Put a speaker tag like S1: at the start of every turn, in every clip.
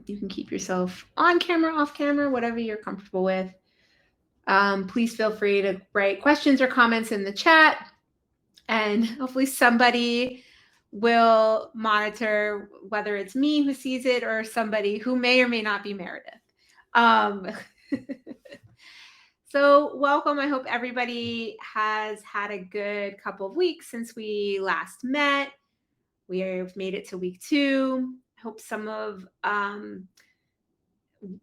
S1: You can keep yourself on camera, off camera, whatever you're comfortable with. Please feel free to write questions or comments in the chat, and hopefully somebody will monitor, whether it's me who sees it or somebody who may or may not be Meredith. So welcome. I hope everybody has had a good couple of weeks since we last met. We have made it to week 2. I hope some of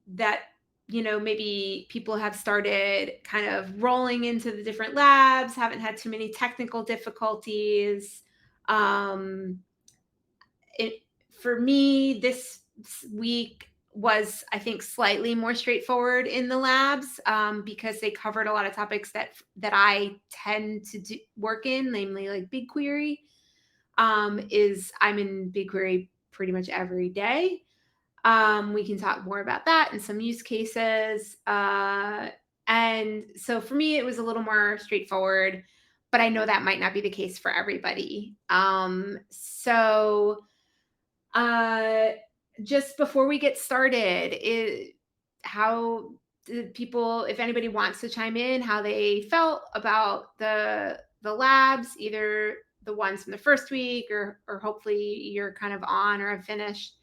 S1: that, maybe people have started kind of rolling into the different labs, haven't had too many technical difficulties. For me, this week was, I think, slightly more straightforward in the labs because they covered a lot of topics that I tend to work in, namely like BigQuery. I'm in BigQuery pretty much every day. We can talk more about that and some use cases. And so for me, it was a little more straightforward, but I know that might not be the case for everybody. Just before we get started, how did people, if anybody wants to chime in, how they felt about the labs, either the ones from the first week or hopefully you're kind of on or have finished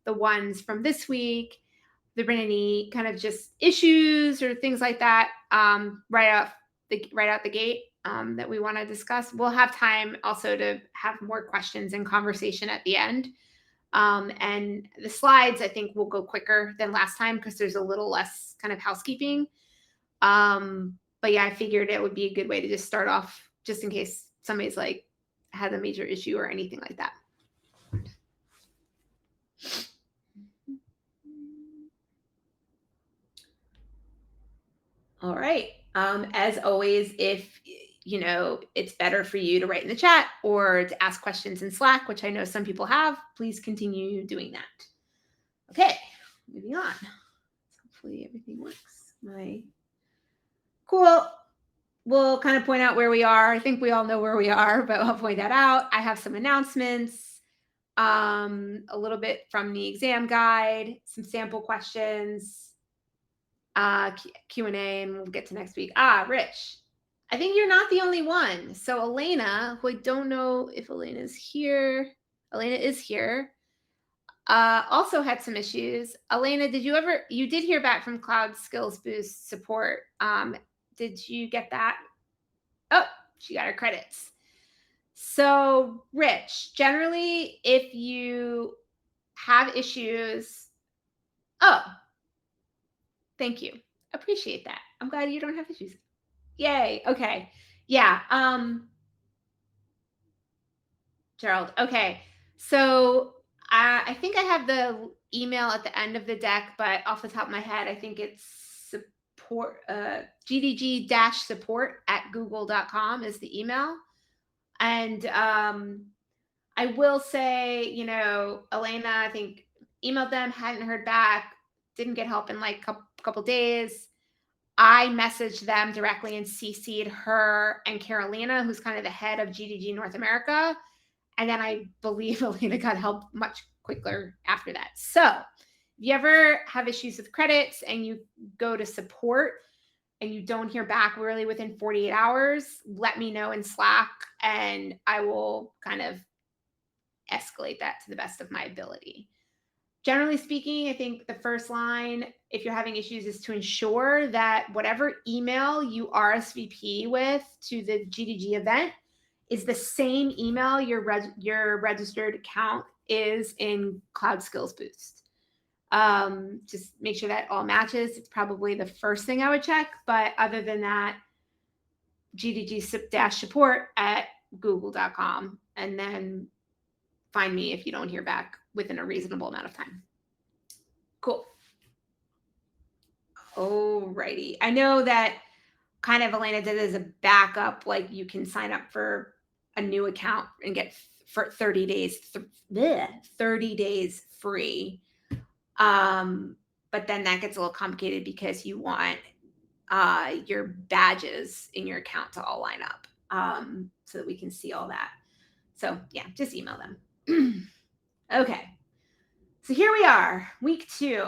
S1: the ones from this week. Have there been any kind of just issues or things like that right out the gate that we want to discuss? We'll have time also to have more questions and conversation at the end. And the slides, I think, will go quicker than last time because there's a little less kind of housekeeping. But yeah, I figured it would be a good way to just start off, just in case somebody's like has a major issue or anything like that. All right. As always, if it's better for you to write in the chat or to ask questions in Slack, which I know some people have, please continue doing that. Okay, moving on. Hopefully everything works. Cool. We'll kind of point out where we are. I think we all know where we are, but I'll point that out. I have some announcements, a little bit from the exam guide, some sample questions, Q&A, and we'll get to next week. Rich, I think you're not the only one. So Elena, who I don't know if Elena is here. Elena is here. Also had some issues. Elena, you did hear back from Cloud Skills Boost support. Did you get that? Oh, she got her credits. So Rich, generally, if you have issues, thank you. Appreciate that. I'm glad you don't have issues. Yay. Okay. Yeah. Gerald. Okay. So I think I have the email at the end of the deck, but off the top of my head, I think it's support, gdg-support@google.com is the email. And I will say, Elena, I think emailed them, hadn't heard back, didn't get help in like a couple days. I messaged them directly and CC'd her and Carolina, who's kind of the head of GDG North America. And then I believe Elena got help much quicker after that. So if you ever have issues with credits and you go to support and you don't hear back really within 48 hours, let me know in Slack and I will kind of escalate that to the best of my ability. Generally speaking, I think the first line, if you're having issues, is to ensure that whatever email you RSVP with to the GDG event is the same email your registered account is in Cloud Skills Boost. Just make sure that all matches. It's probably the first thing I would check. But other than that, gdg-support@google.com. And then find me if you don't hear back within a reasonable amount of time. Cool. Alrighty. I know that kind of Elena did as a backup, like you can sign up for a new account and get for 30 days, 30 days free. But then that gets a little complicated because you want your badges in your account to all line up so that we can see all that. So yeah, just email them. Okay. So here we are, week 2.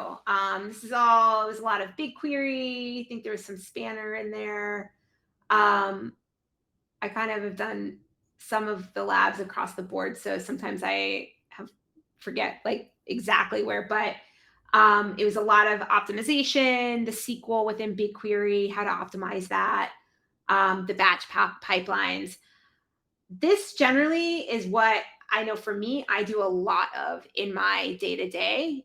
S1: This is all, it was a lot of BigQuery. I think there was some Spanner in there. I kind of have done some of the labs across the board, so sometimes I have forget like exactly where, but it was a lot of optimization, the SQL within BigQuery, how to optimize that, the batch pipelines. This generally is what I know for me, I do a lot of in my day to day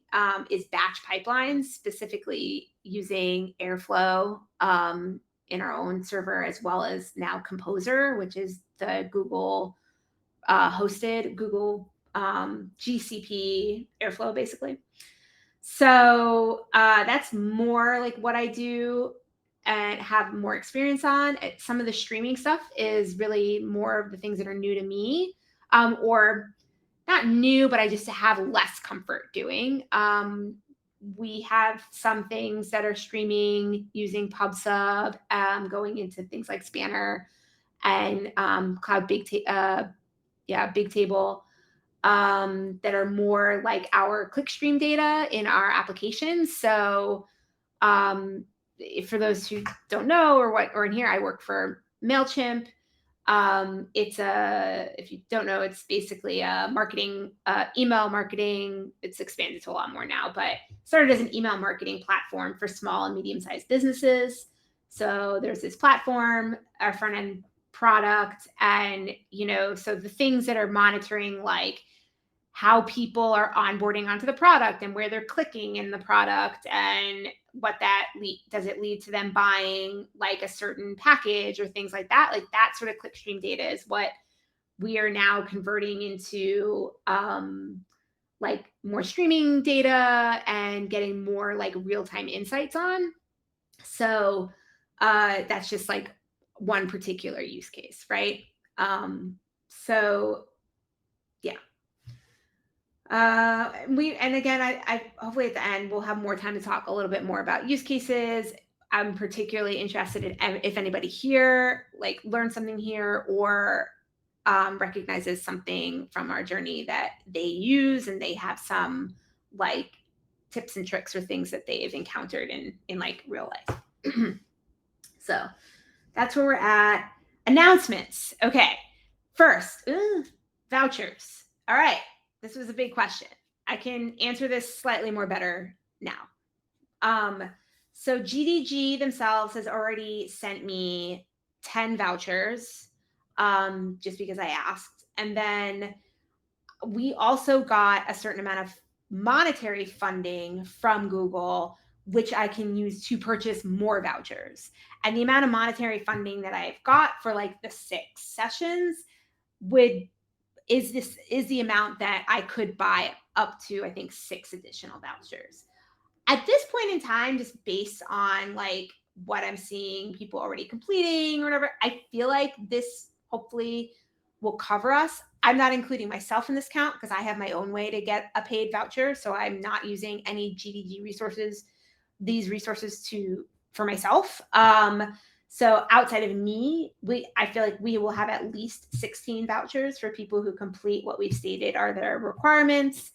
S1: is batch pipelines, specifically using Airflow in our own server, as well as now Composer, which is the Google hosted Google GCP Airflow, basically. So that's more like what I do and have more experience on. Some of the streaming stuff is really more of the things that are new to me, or not new, but I just have less comfort doing. We have some things that are streaming using PubSub, going into things like Spanner and Cloud Bigtable, that are more like our clickstream data in our applications. So um, for those who don't know or in here, I work for MailChimp. It's if you don't know, it's basically a marketing, email marketing. It's expanded to a lot more now, but started as an email marketing platform for small and medium-sized businesses. So there's this platform, our front end product, and so the things that are monitoring like how people are onboarding onto the product and where they're clicking in the product, and what that does it lead to them buying like a certain package or things like that. Like that sort of clickstream data is what we are now converting into like more streaming data and getting more like real-time insights on. So that's just like one particular use case, right? So yeah. And again, I hopefully at the end we'll have more time to talk a little bit more about use cases. I'm particularly interested in if anybody here like learned something here, or recognizes something from our journey that they use, and they have some like tips and tricks or things that they've encountered in like real life. So that's where we're at. Announcements. Okay. First, vouchers. All right. This was a big question. I can answer this slightly more better now. So GDG themselves has already sent me 10 vouchers, just because I asked. And then we also got a certain amount of monetary funding from Google, which I can use to purchase more vouchers. And the amount of monetary funding that I've got for like the 6 sessions is the amount that I could buy up to, I think, 6 additional vouchers. At this point in time, just based on like what I'm seeing people already completing or whatever, I feel like this hopefully will cover us. I'm not including myself in this count because I have my own way to get a paid voucher. So I'm not using any GDG resources, these resources for myself. So outside of me, I feel like we will have at least 16 vouchers for people who complete what we've stated are their requirements.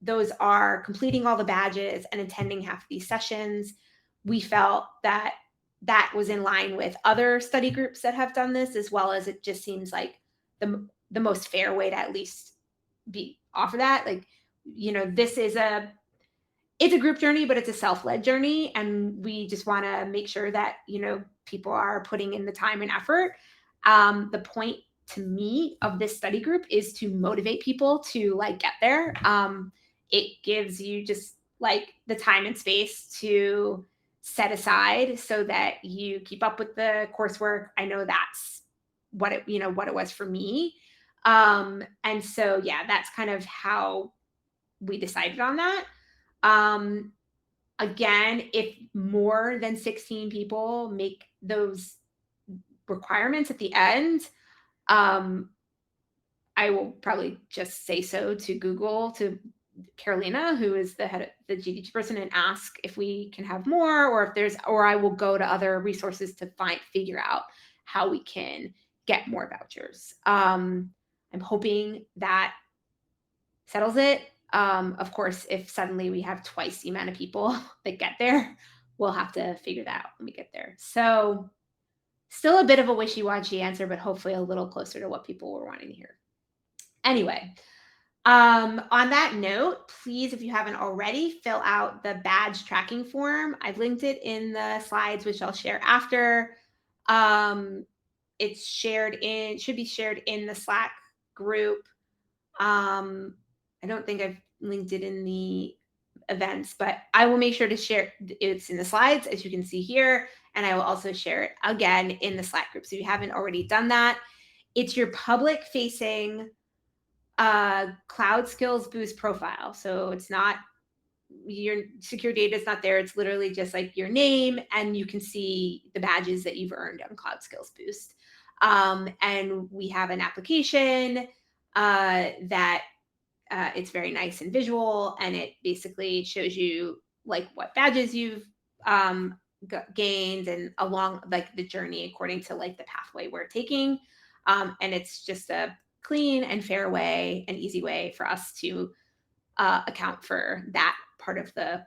S1: Those are completing all the badges and attending half of these sessions. We felt that was in line with other study groups that have done this, as well as it just seems like the most fair way to at least offer that. Like, this is it's a group journey, but it's a self-led journey. And we just want to make sure that, people are putting in the time and effort. The point to me of this study group is to motivate people to like get there. It gives you just like the time and space to set aside so that you keep up with the coursework. I know that's what it was for me. And so, yeah, that's kind of how we decided on that. Again, if more than 16 people make those requirements at the end, I will probably just say so to Google, to Carolina, who is the head of the GDG person, and ask if we can have more, or I will go to other resources to figure out how we can get more vouchers. I'm hoping that settles it. Of course, if suddenly we have twice the amount of people that get there, we'll have to figure that out when we get there. So, still a bit of a wishy-washy answer, but hopefully a little closer to what people were wanting to hear. Anyway, on that note, please, if you haven't already, fill out the badge tracking form. I've linked it in the slides, which I'll share after. It's should be shared in the Slack group. I don't think I've linked it in the events, but I will make sure to share it's in the slides, as you can see here, and I will also share it again in the Slack group. So if you haven't already done that, it's your public facing cloud skills boost profile. So it's not your secure data is not there. It's literally just like your name, and you can see the badges that you've earned on Cloud Skills Boost. And we have an application that it's very nice and visual, and it basically shows you like what badges you've gained and along like the journey according to like the pathway we're taking. And it's just a clean and fair way, an easy way for us to account for that part of the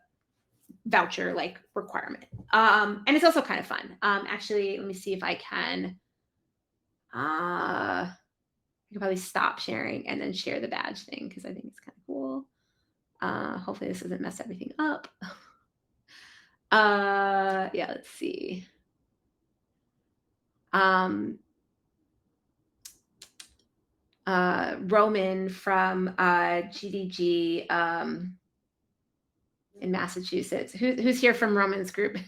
S1: voucher like requirement. And it's also kind of fun. Actually, let me see if I can. I can probably stop sharing and then share the badge thing because I think it's kind of cool. Hopefully this doesn't mess everything up. Yeah, let's see. Roman from GDG in Massachusetts. Who's here from Roman's group?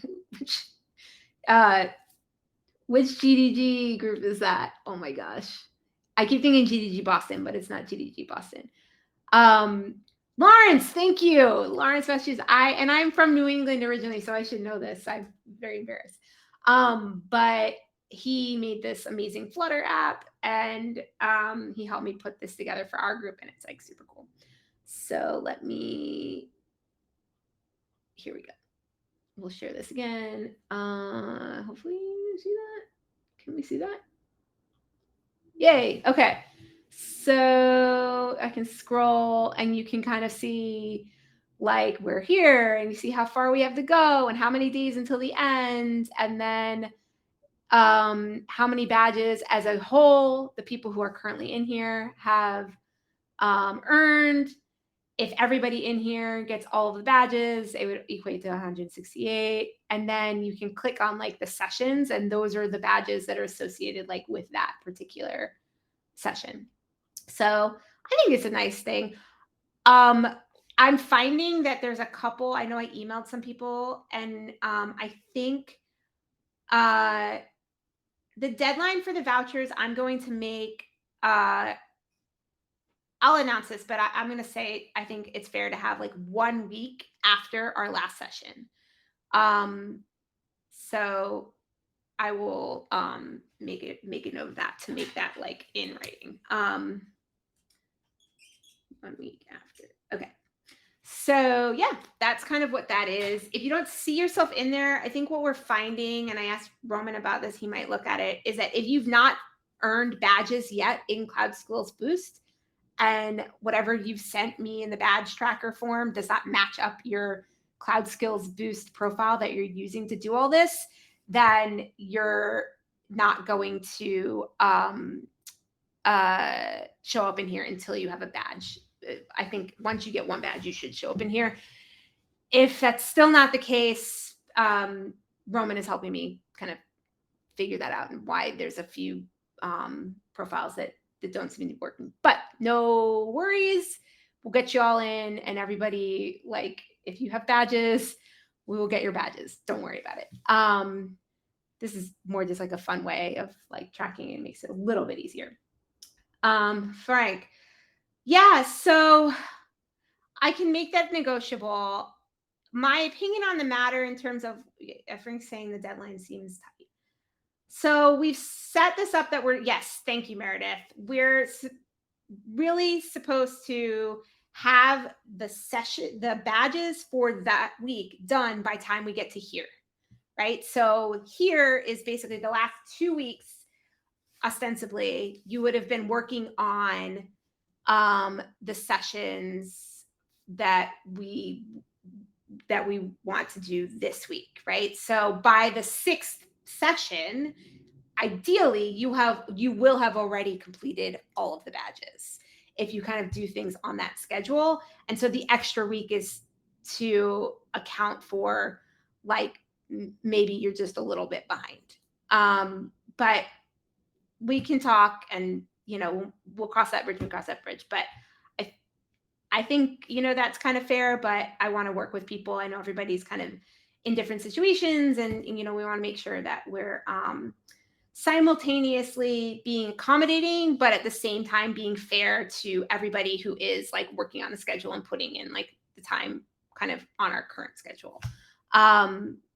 S1: Which GDG group is that? Oh my gosh. I keep thinking GDG Boston, but it's not GDG Boston. Lawrence, thank you. Lawrence, Massachusetts. I'm from New England originally, so I should know this. I'm very embarrassed. But he made this amazing Flutter app, and he helped me put this together for our group, and it's like super cool. So here we go. We'll share this again. Hopefully you see that. Can we see that? Yay. Okay. So I can scroll and you can kind of see like we're here and you see how far we have to go and how many days until the end. And then how many badges as a whole the people who are currently in here have earned. If everybody in here gets all of the badges, it would equate to 168. And then you can click on like the sessions, and those are the badges that are associated like with that particular session. So I think it's a nice thing. I'm finding that there's a couple, I know I emailed some people, and I think the deadline for the vouchers, I'm going to make I'll announce this, but I'm going to say I think it's fair to have like 1 week after our last session. So I will make a note of that to make that like in writing. 1 week after. Okay. So yeah, that's kind of what that is. If you don't see yourself in there, I think what we're finding, and I asked Roman about this, he might look at it, is that if you've not earned badges yet in Cloud Skills Boost, and whatever you've sent me in the badge tracker form does not match up your Cloud Skills Boost profile that you're using to do all this, then you're not going to show up in here until you have a badge. I think once you get one badge, you should show up in here. If that's still not the case, Roman is helping me kind of figure that out and why there's a few profiles that don't seem to be working. But no worries. We'll get you all in, and everybody, like, if you have badges, we will get your badges. Don't worry about it. This is more just like a fun way of like tracking, and makes it a little bit easier. Frank. Yeah, so I can make that negotiable. My opinion on the matter in terms of Frank's saying the deadline seems tight. So we've set this up that yes, thank you, Meredith. We're really supposed to have the badges for that week done by time we get to here, right? So here is basically the last 2 weeks, ostensibly, you would have been working on the sessions that we want to do this week, right? So by the 6th session, ideally you will have already completed all of the badges if you kind of do things on that schedule. And so the extra week is to account for, like, maybe you're just a little bit behind. But we can talk, and we'll cross that bridge when we cross that bridge. But I think that's kind of fair, but I want to work with people. I know everybody's kind of in different situations, and we want to make sure that we're simultaneously being accommodating, but at the same time being fair to everybody who is like working on the schedule and putting in like the time kind of on our current schedule.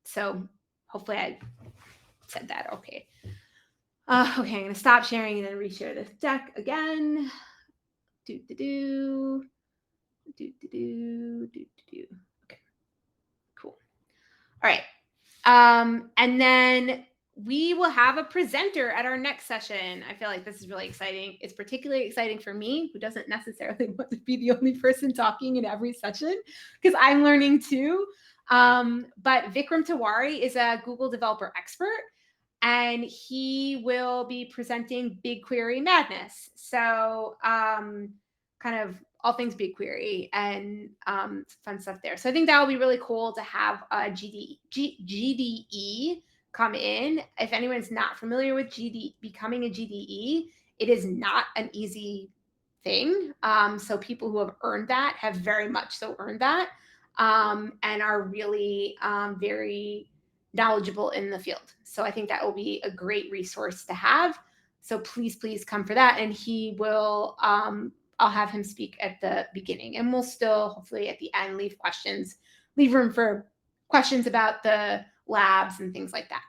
S1: So hopefully I said that okay. Okay, I'm gonna stop sharing and then reshare this deck again. Okay, cool. All right. And then we will have a presenter at our next session. I feel like this is really exciting. It's particularly exciting for me, who doesn't necessarily want to be the only person talking in every session, because I'm learning too. But Vikram Tiwari is a Google developer expert, and he will be presenting BigQuery Madness. So kind of all things BigQuery and fun stuff there. So I think that will be really cool to have a GDE come in. If anyone's not familiar with becoming a GDE, it is not an easy thing. So people who have earned that have very much so earned that, and are really very knowledgeable in the field. So I think that will be a great resource to have. So please come for that. And he will, I'll have him speak at the beginning, and we'll still hopefully at the end leave room for questions about the labs and things like that.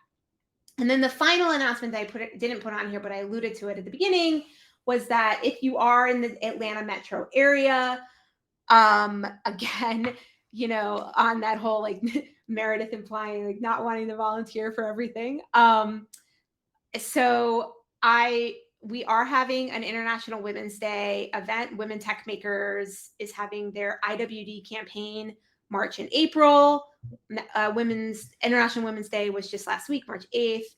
S1: And then the final announcement that I didn't put on here, but I alluded to it at the beginning, was that if you are in the Atlanta metro area, again, on that whole like Meredith implying like not wanting to volunteer for everything. So we are having an International Women's Day event. Women Tech Makers is having their IWD campaign March and April. International Women's Day was just last week, March 8th.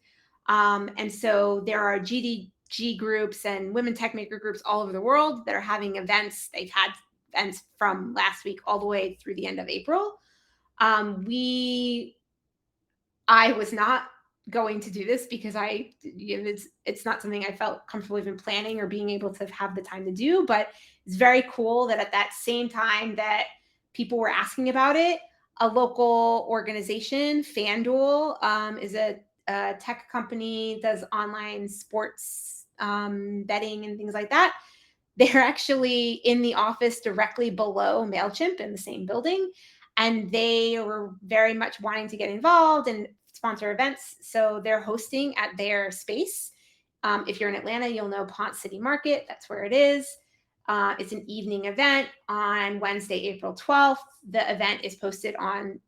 S1: And so there are GDG groups and women tech maker groups all over the world that are having events. They've had events from last week all the way through the end of April. I was not going to do this because it's not something I felt comfortable even planning or being able to have the time to do. But it's very cool that at that same time that people were asking about it, a local organization, FanDuel, is a tech company, does online sports betting and things like that. They're actually in the office directly below MailChimp in the same building. And they were very much wanting to get involved and sponsor events. So they're hosting at their space. If you're in Atlanta, you'll know Ponce City Market. That's where it is. It's an evening event on Wednesday, April 12th. The event is posted on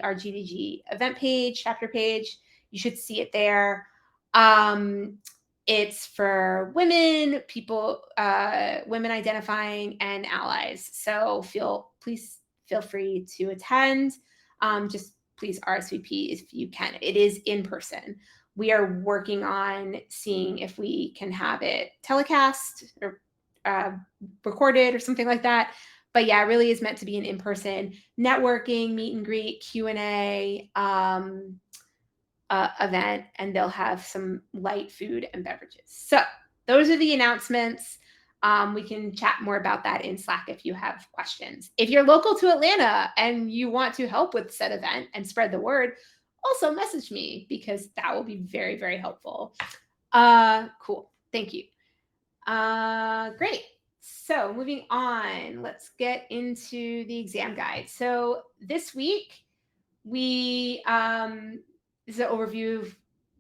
S1: our GDG event page, chapter page. You should see it there. It's for women, people, women identifying, and allies. So please feel free to attend. Just please RSVP if you can. It is in person. We are working on seeing if we can have it telecast or recorded or something like that. But yeah, it really is meant to be an in-person networking, meet and greet, Q&A event, and they'll have some light food and beverages. So those are the announcements. We can chat more about that in Slack if you have questions. If you're local to Atlanta and you want to help with said event and spread the word, also message me, because that will be very, very helpful. Cool. Thank you. Great. So moving on, let's get into the exam guide. So this week, this is an overview of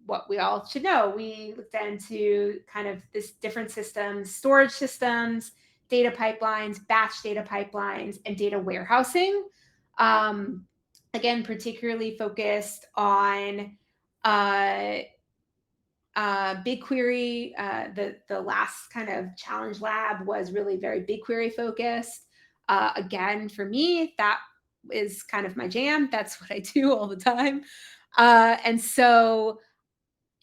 S1: what we all should know. We looked into kind of this different systems, storage systems, data pipelines, batch data pipelines, and data warehousing. Again, particularly focused on BigQuery. The last kind of challenge lab was really very BigQuery focused. Again, for me, that is kind of my jam. That's what I do all the time. And so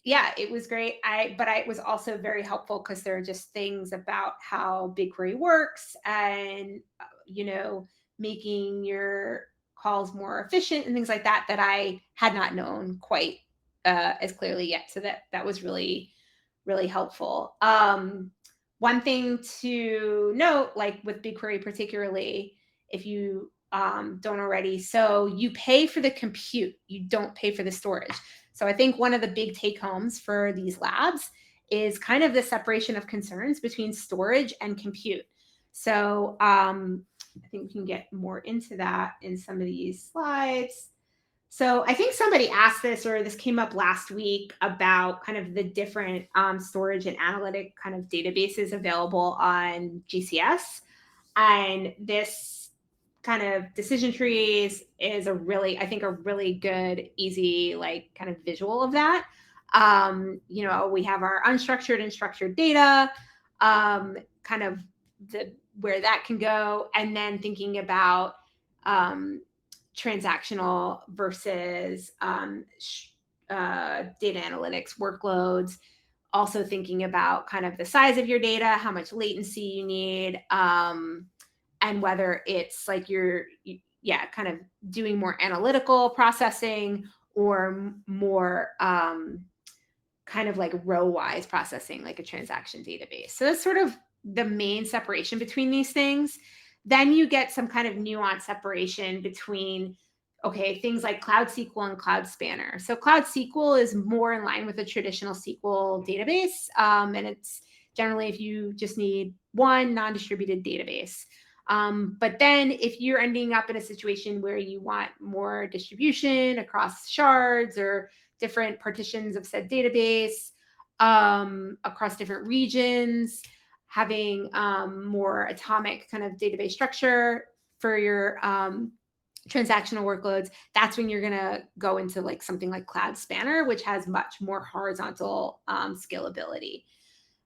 S1: yeah, it was great. But it was also very helpful because there are just things about how BigQuery works and, making your calls more efficient and things like that that I had not known quite as clearly yet. So that was really, really helpful. One thing to note, like with BigQuery particularly, if you don't already, so you pay for the compute, you don't pay for the storage. So I think one of the big take homes for these labs is kind of the separation of concerns between storage and compute. So I think we can get more into that in some of these slides. So I think somebody asked this, or this came up last week about kind of the different storage and analytic kind of databases available on GCS. And this kind of decision trees is I think a really good, easy, like kind of visual of that. We have our unstructured and structured data, kind of where that can go, and then thinking about transactional versus data analytics workloads. Also thinking about kind of the size of your data, how much latency you need, and whether it's like kind of doing more analytical processing or more kind of like row-wise processing, like a transaction database. So that's sort of the main separation between these things. Then you get some kind of nuanced separation between, things like Cloud SQL and Cloud Spanner. So Cloud SQL is more in line with a traditional SQL database, and it's generally if you just need one non-distributed database. But then if you're ending up in a situation where you want more distribution across shards or different partitions of said database, across different regions, having more atomic kind of database structure for your transactional workloads, that's when you're going to go into like something like Cloud Spanner, which has much more horizontal scalability.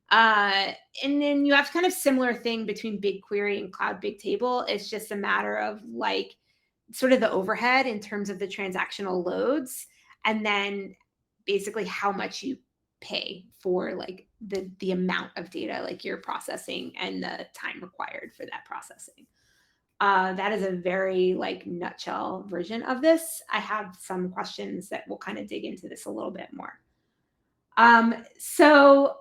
S1: And then you have kind of similar thing between BigQuery and Cloud Bigtable. It's just a matter of like sort of the overhead in terms of the transactional loads, and then basically how much you pay for like the amount of data like you're processing and the time required for that processing. That is a very like nutshell version of this. I have some questions that will kind of dig into this a little bit more. So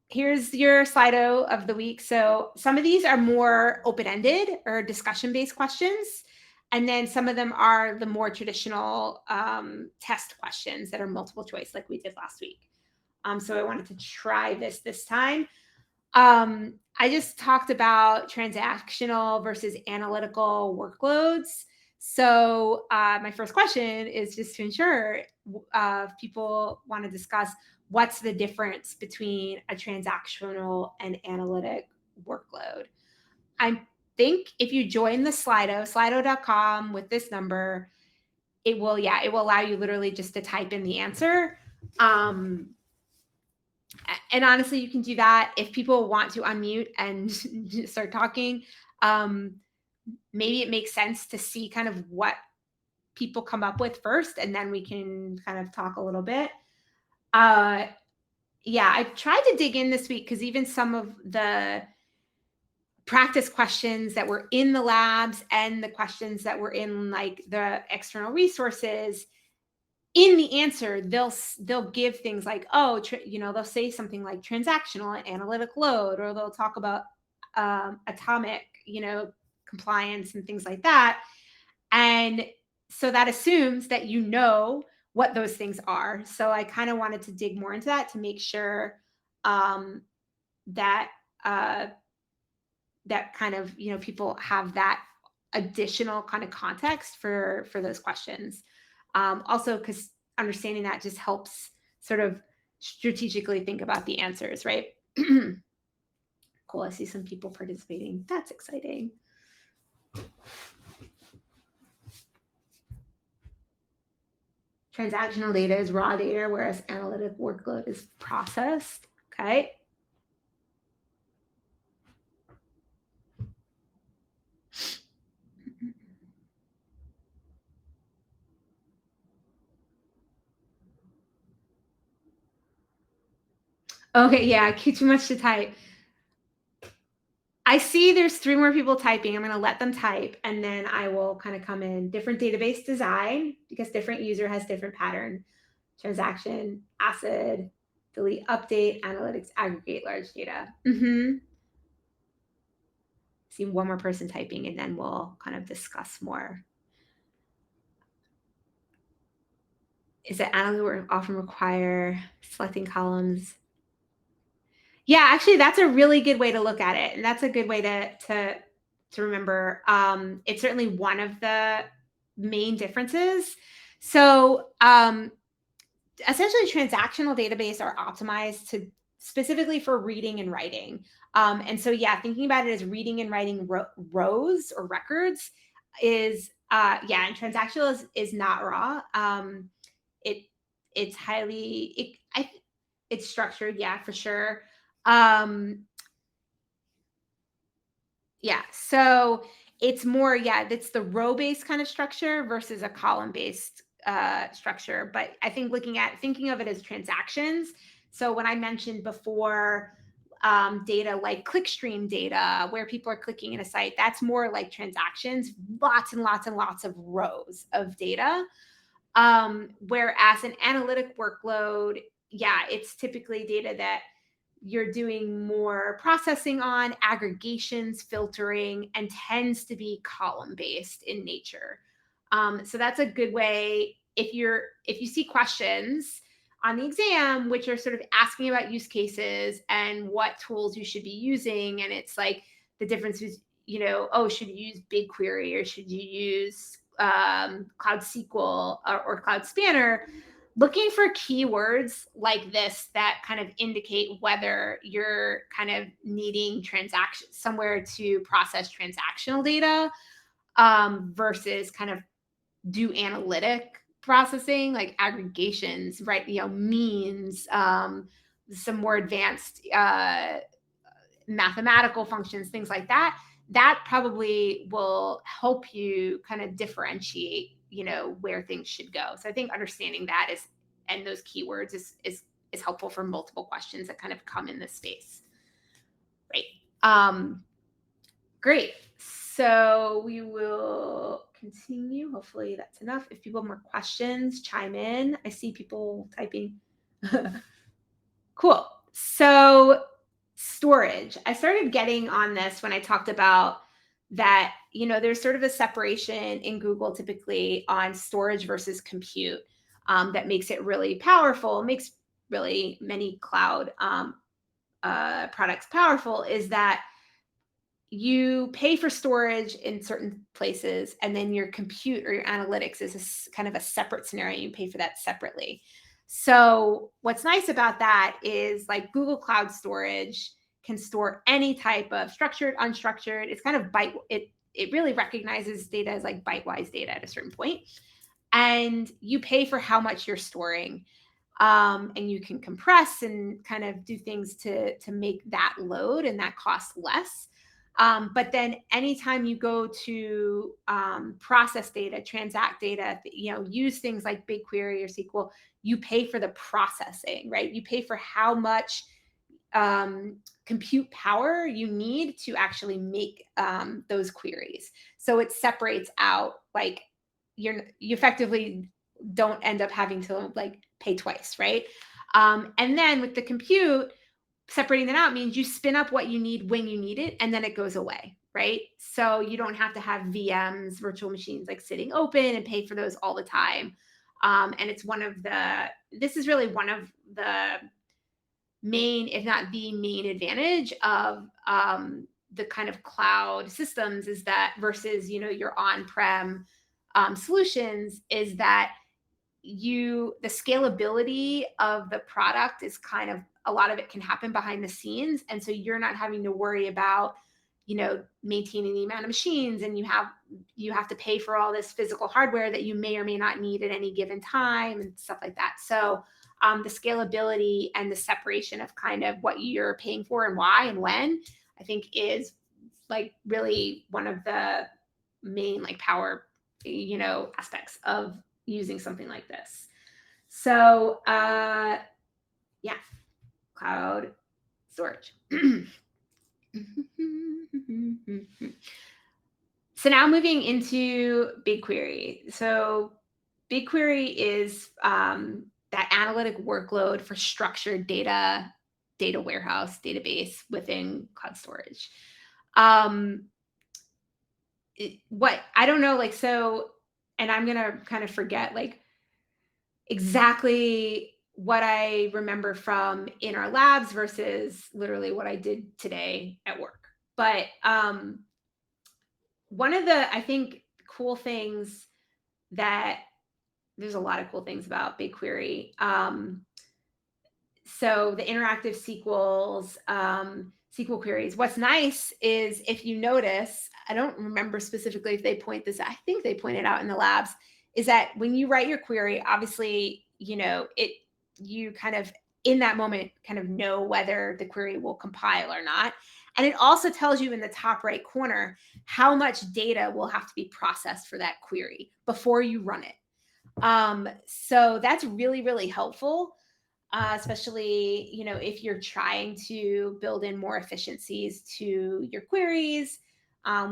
S1: here's your Slido of the week. So some of these are more open-ended or discussion-based questions. And then some of them are the more traditional test questions that are multiple choice like we did last week. So I wanted to try this time. I just talked about transactional versus analytical workloads. So my first question is just to ensure if people want to discuss what's the difference between a transactional and analytic workload. I think if you join the slido.com with this number, it will allow you literally just to type in the answer. And honestly, you can do that if people want to unmute and start talking. Maybe it makes sense to see kind of what people come up with first, and then we can kind of talk a little bit. I tried to dig in this week because even some of the practice questions that were in the labs and the questions that were in like the external resources, in the answer, they'll give things like, they'll say something like transactional and analytic load, or they'll talk about atomic, compliance and things like that. And so that assumes that you know what those things are. So I kind of wanted to dig more into that to make sure that that kind of, people have that additional kind of context for those questions. Also, because understanding that just helps sort of strategically think about the answers, right? Cool. I see some people participating. That's exciting. Transactional data is raw data, whereas analytic workload is processed. Okay. Okay, yeah, too much to type. I see there's 3 more people typing. I'm gonna let them type, and then I will kind of come in. Different database design, because different user has different pattern. Transaction, ACID, delete, update, analytics, aggregate, large data. See one more person typing, and then we'll kind of discuss more. Is it analytics often require selecting columns? Yeah, actually, that's a really good way to look at it, and that's a good way to remember. It's certainly one of the main differences. So, essentially, transactional database are optimized to specifically for reading and writing. And so, yeah, thinking about it as reading and writing rows or records is, yeah, and transactional is not raw. It it's highly it's structured, yeah, for sure. Um, yeah, so it's more, yeah, it's the row based kind of structure versus a column based structure. But I think thinking of it as transactions. So when I mentioned before, data like clickstream data where people are clicking in a site, that's more like transactions, lots and lots and lots of rows of data. Whereas an analytic workload, yeah, it's typically data that you're doing more processing on, aggregations, filtering, and tends to be column based in nature. So that's a good way if you see questions on the exam, which are sort of asking about use cases and what tools you should be using, and it's like the difference is, oh, should you use BigQuery or should you use Cloud SQL or Cloud Spanner? Looking for keywords like this that kind of indicate whether you're kind of needing transaction somewhere to process transactional data, versus kind of do analytic processing like aggregations, right? Means, some more advanced mathematical functions, things like that. That probably will help you kind of differentiate, where things should go. So I think understanding that is and those keywords is helpful for multiple questions that kind of come in this space. Right. Great. So we will continue. Hopefully that's enough. If people have more questions, chime in. I see people typing. Cool. So storage. I started getting on this when I talked about that, there's sort of a separation in Google typically on storage versus compute, that makes it really powerful, makes really many cloud products powerful, is that you pay for storage in certain places, and then your compute or your analytics is kind of a separate scenario. You pay for that separately. So what's nice about that is like Google Cloud Storage can store any type of structured, unstructured. It's kind of it really recognizes data as like byte-wise data at a certain point, and you pay for how much you're storing. And you can compress and kind of do things to make that load and that cost less. But then anytime you go to process data, transact data, use things like BigQuery or SQL, you pay for the processing, right? You pay for how much compute power you need to actually make those queries. So it separates out, like you effectively don't end up having to like pay twice, right? And then with the compute, separating that out means you spin up what you need when you need it, and then it goes away, right? So you don't have to have VMs, virtual machines, like sitting open and pay for those all the time. And it's this is really one of the main, if not the main advantage of the kind of cloud systems, is that versus, your on-prem solutions, is that the scalability of the product is kind of, a lot of it can happen behind the scenes, and so you're not having to worry about maintaining the amount of machines, and you have to pay for all this physical hardware that you may or may not need at any given time and stuff like that. So the scalability and the separation of kind of what you're paying for and why and when, I think is like really one of the main like power aspects of using something like this. So yeah, cloud storage. So now moving into BigQuery. So BigQuery is that analytic workload for structured data warehouse, database within cloud storage. What I don't know, like, so, and I'm gonna kind of forget like exactly what I remember from in our labs versus literally what I did today at work. But one of the, I think, cool things that there's a lot of cool things about BigQuery. So the interactive SQL queries. What's nice is if you notice, I don't remember specifically if they point this, I think they pointed out in the labs, is that when you write your query, obviously, you kind of in that moment kind of know whether the query will compile or not. And it also tells you in the top right corner how much data will have to be processed for that query before you run it. So that's really, really helpful. Especially, if you're trying to build in more efficiencies to your queries.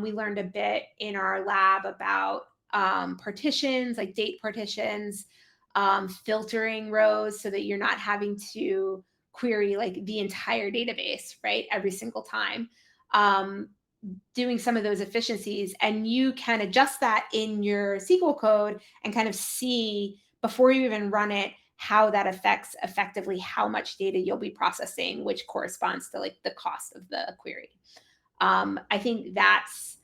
S1: We learned a bit in our lab about partitions, like date partitions, filtering rows so that you're not having to query like the entire database, right, every single time. Doing some of those efficiencies, and you can adjust that in your SQL code and kind of see before you even run it how that affects effectively how much data you'll be processing, which corresponds to like the cost of the query. I think that's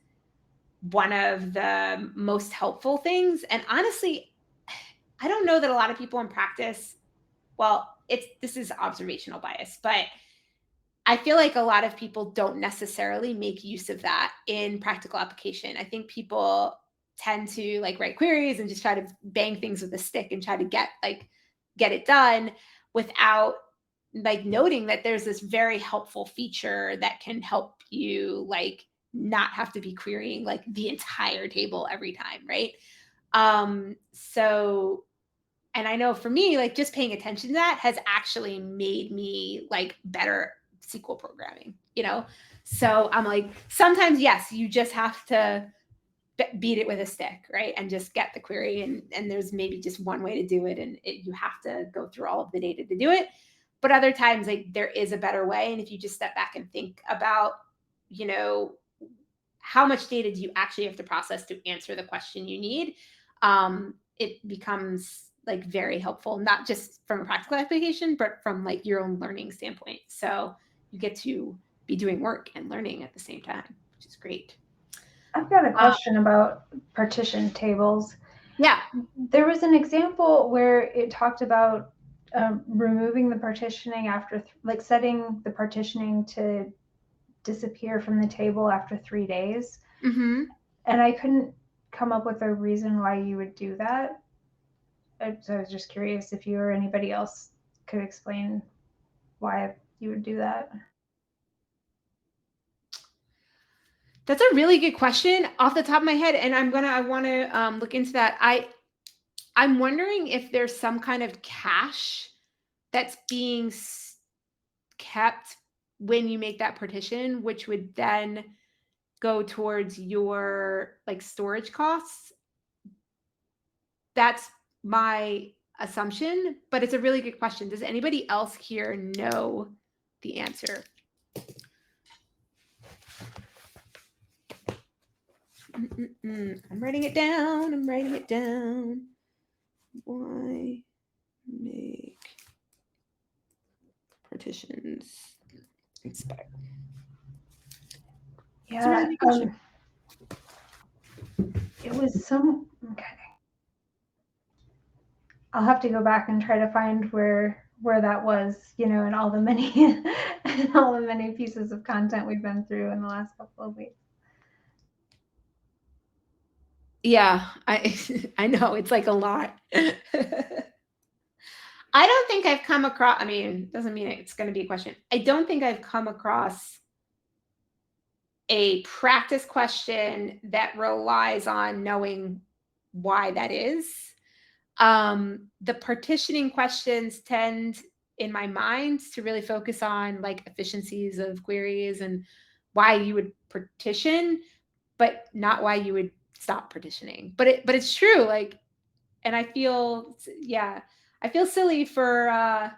S1: one of the most helpful things. And honestly, I don't know that a lot of people in practice, well, this is observational bias, but I feel like a lot of people don't necessarily make use of that in practical application. I think people tend to like write queries and just try to bang things with a stick and try to get it done without like noting that there's this very helpful feature that can help you like not have to be querying like the entire table every time, right? So, and I know for me, like just paying attention to that has actually made me like better SQL programming, So I'm like, sometimes, yes, you just have to beat it with a stick, right? And just get the query. And there's maybe just one way to do it. And you have to go through all of the data to do it. But other times, like there is a better way. And if you just step back and think about, how much data do you actually have to process to answer the question you need, it becomes like very helpful, not just from a practical application, but from like your own learning standpoint. So you get to be doing work and learning at the same time, which is great.
S2: I've got a question about partition tables.
S1: Yeah.
S2: There was an example where it talked about removing the partitioning after, like setting the partitioning to disappear from the table after 3 days.
S1: Mm-hmm.
S2: And I couldn't come up with a reason why you would do that. So I was just curious if you or anybody else could explain why you would do that.
S1: That's a really good question off the top of my head, and I want to look into that. I'm wondering if there's some kind of cache that's being kept when you make that partition, which would then go towards your like storage costs. That's my assumption, but it's a really good question. Does anybody else here know the answer? I'm writing it down. Why make partitions inspect?
S2: Yeah, it was okay. I'll have to go back and try to find where that was, in all the many and all the many pieces of content we've been through in the last couple of weeks.
S1: Yeah, I know it's like a lot. I don't think I've come across, I mean, doesn't mean it's going to be a question. I don't think I've come across a practice question that relies on knowing why that is. The partitioning questions tend in my mind to really focus on like efficiencies of queries and why you would partition, but not why you would stop partitioning. But it's true. Like, and I feel, yeah, I feel silly for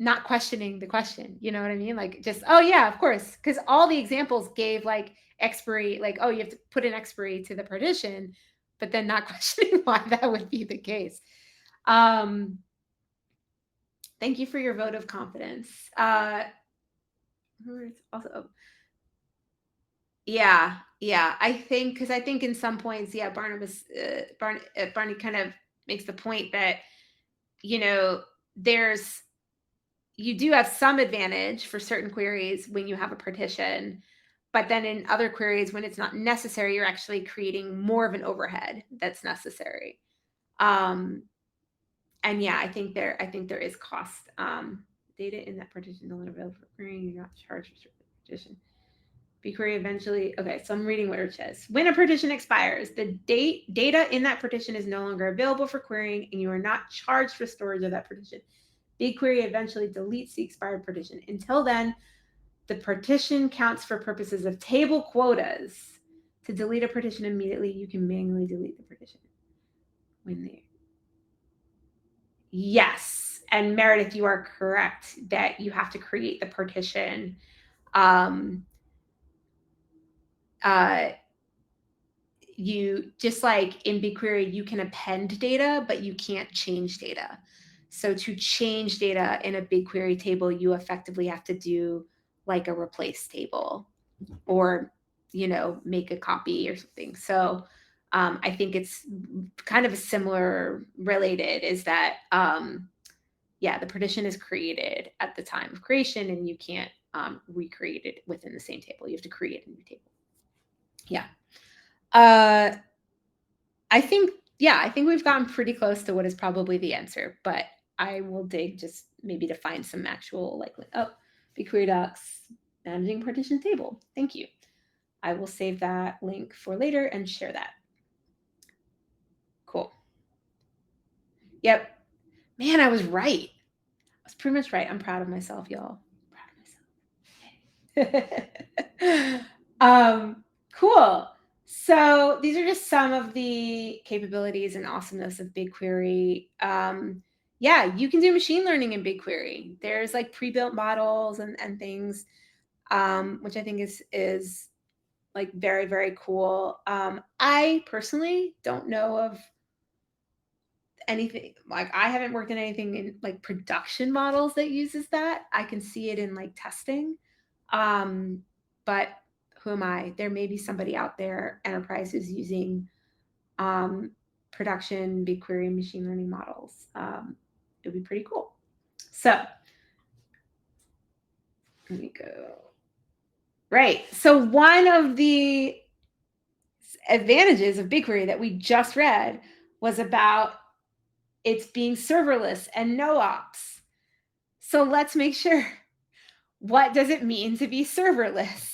S1: not questioning the question. You know what I mean? Like, just, oh yeah, of course, because all the examples gave like expiry, like, oh, you have to put an expiry to the partition, but then not questioning why that would be the case. Thank you for your vote of confidence. Also, yeah, yeah. I think, because I think in some points, yeah, Barney kind of makes the point that, you know, there's, you do have some advantage for certain queries when you have a partition, but then in other queries, when it's not necessary, you're actually creating more of an overhead that's necessary. And yeah, I think there is cost. Data in that partition no longer available for querying, you're not charged for partition. BigQuery eventually, okay, so I'm reading what it says. When a partition expires, the data in that partition is no longer available for querying, and you are not charged for storage of that partition. BigQuery eventually deletes the expired partition. Until then, the partition counts for purposes of table quotas. To delete a partition immediately, you can manually delete the partition. When they, yes, and Meredith, you are correct that you have to create the partition. You, just like in BigQuery, you can append data, but you can't change data. So to change data in a BigQuery table, you effectively have to do like a replace table, or, you know, make a copy or something. So I think it's kind of a similar related, is that yeah, the partition is created at the time of creation, and you can't recreate it within the same table. You have to create a new table. Yeah. I think, yeah, I think we've gotten pretty close to what is probably the answer, but I will dig just maybe to find some actual, like, oh, BigQuery docs managing partition table. Thank you. I will save that link for later and share that. Cool. Yep. Man, I was right. I was pretty much right. I'm proud of myself, y'all. Proud of myself. Cool. So these are just some of the capabilities and awesomeness of BigQuery. Yeah, you can do machine learning in BigQuery. There's like pre-built models and things, which I think is like very, very cool. I personally don't know of anything, like I haven't worked in anything in like production models that uses that. I can see it in like testing. But who am I? There may be somebody out there, enterprise, who's using production BigQuery machine learning models. It would be pretty cool. So let me go. Right. So one of the advantages of BigQuery that we just read was about it's being serverless and no ops. So let's make sure. What does it mean to be serverless?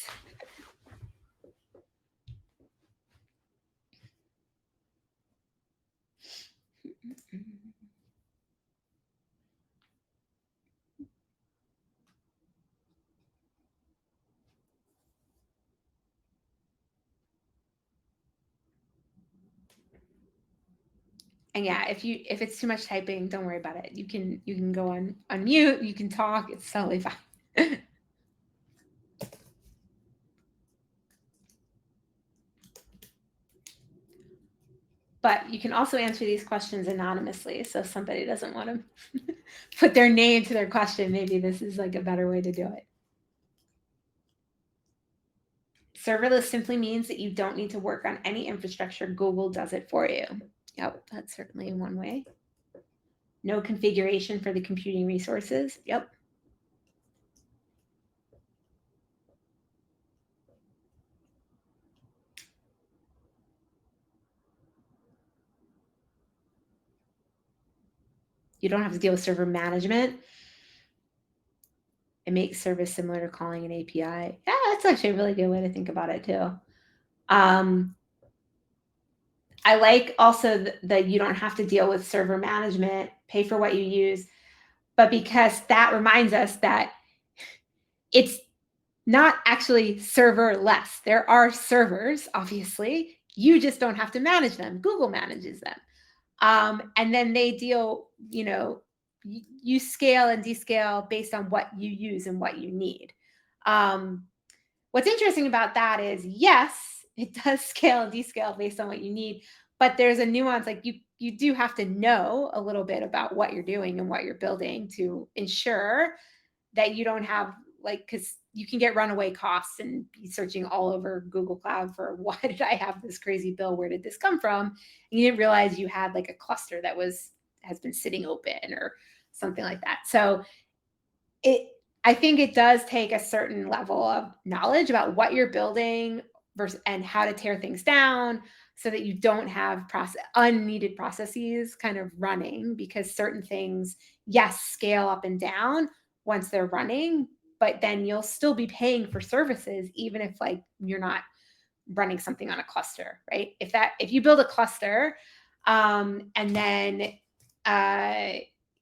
S1: And yeah, if it's too much typing, don't worry about it. You can go on mute, you can talk, it's totally fine. But you can also answer these questions anonymously. So if somebody doesn't want to put their name to their question, maybe this is like a better way to do it. Serverless simply means that you don't need to work on any infrastructure. Google does it for you. Yep, that's certainly one way. No configuration for the computing resources. Yep. You don't have to deal with server management. It makes service similar to calling an API. Yeah, that's actually a really good way to think about it too. I like also that you don't have to deal with server management pay for what you use. But because that reminds us that it's not actually serverless. There are servers, obviously. You just don't have to manage them. Google manages them. And then they deal, you scale and descale based on what you use and what you need. What's interesting about that is, yes, it does scale and descale based on what you need, but there's a nuance. Like you do have to know a little bit about what you're doing and what you're building to ensure that you don't have, like, because you can get runaway costs and be searching all over Google Cloud for, why did I have this crazy bill? Where did this come from? And you didn't realize you had like a cluster that has been sitting open or something like that. So I think it does take a certain level of knowledge about what you're building versus and how to tear things down so that you don't have unneeded processes kind of running, because certain things, yes, scale up and down once they're running, but then you'll still be paying for services even if like you're not running something on a cluster, right? If you build a cluster and then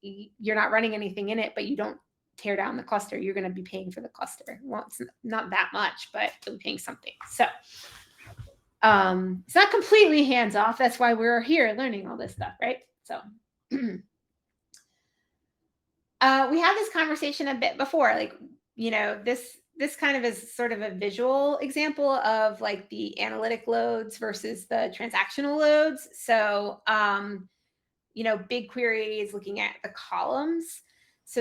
S1: you're not running anything in it, but you don't tear down the cluster, you're going to be paying for the cluster. Well, it's not that much, but you'll be paying something. So it's not completely hands off. That's why we're here learning all this stuff, right? So we had this conversation a bit before, like, this kind of is sort of a visual example of like the analytic loads versus the transactional loads. So BigQuery is looking at the columns. So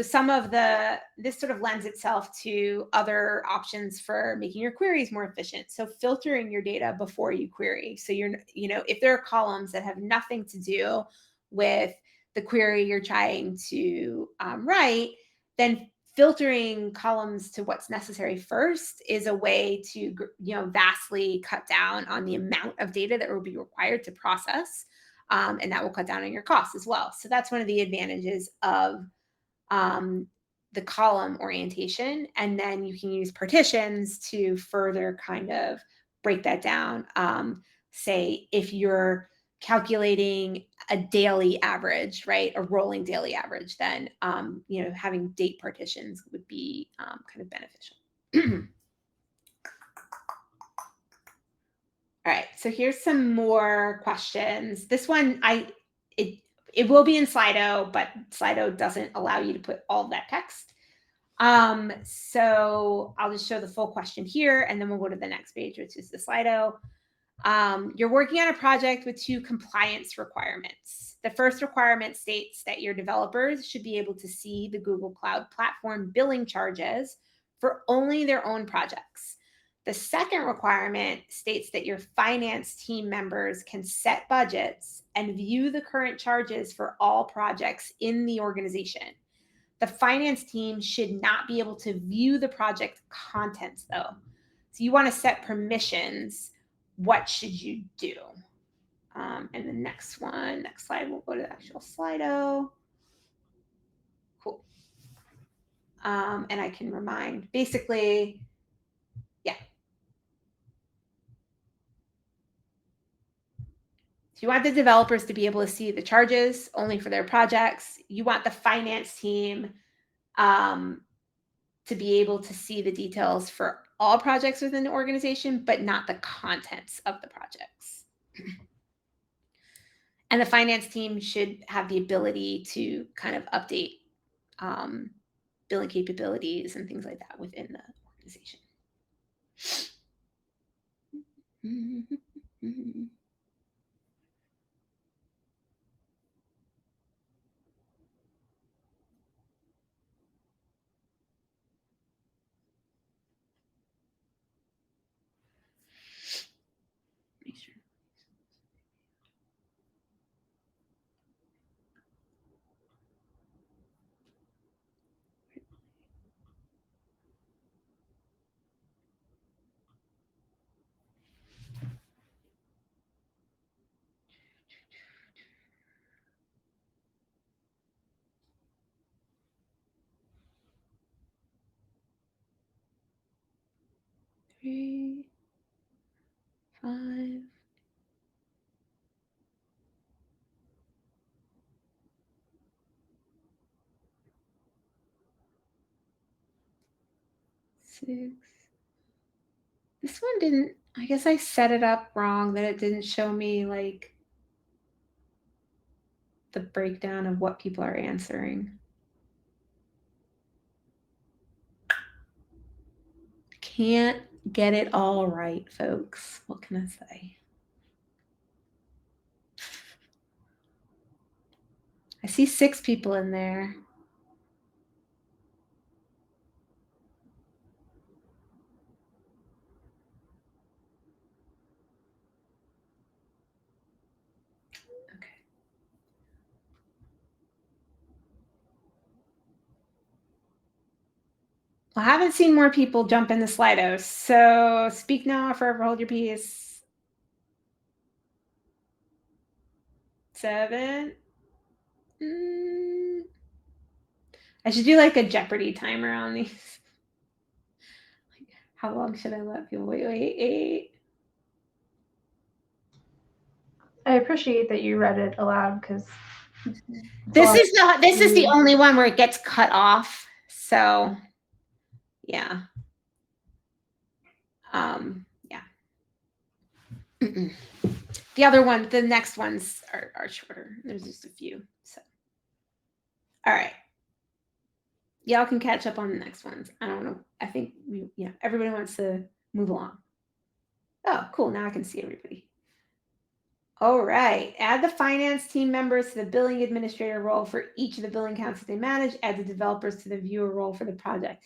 S1: this sort of lends itself to other options for making your queries more efficient. So filtering your data before you query. So if there are columns that have nothing to do with the query you're trying to write, then filtering columns to what's necessary first is a way to vastly cut down on the amount of data that will be required to process. And that will cut down on your costs as well. So that's one of the advantages of the column orientation. And then you can use partitions to further kind of break that down. Say if you're calculating a daily average, right, a rolling daily average, then having date partitions would be kind of beneficial. All right, so here's some more questions. This one, it will be in Slido, but Slido doesn't allow you to put all of that text. So I'll just show the full question here, and then we'll go to the next page, which is the Slido. You're working on a project with 2 compliance requirements. The first requirement states that your developers should be able to see the Google Cloud Platform billing charges for only their own projects. The second requirement states that your finance team members can set budgets and view the current charges for all projects in the organization. The finance team should not be able to view the project contents, though. So you want to set permissions. What should you do? And the next slide, we'll go to the actual Slido. Cool. And I can remind, basically, yeah. So you want the developers to be able to see the charges only for their projects. You want the finance team to be able to see the details for all projects within the organization, but not the contents of the projects. And the finance team should have the ability to kind of update billing capabilities and things like that within the organization. Make sure. Three, 5. 6. This one didn't, I guess I set it up wrong that it didn't show me like the breakdown of what people are answering. Can't get it all right, folks. What can I say? I see 6 people in there. Okay. Well, I haven't seen more people jump in the Slido, so speak now or forever hold your peace. 7. I should do like a Jeopardy timer on these. How long should I let people wait? 8.
S2: I appreciate that you read it aloud because
S1: This is the only one where it gets cut off. So yeah. Yeah. The other one, the next ones are shorter. There's just a few. So all right. Y'all can catch up on the next ones. I don't know. I think everybody wants to move along. Oh, cool. Now I can see everybody. All right. Add the finance team members to the billing administrator role for each of the billing accounts that they manage. Add the developers to the viewer role for the project.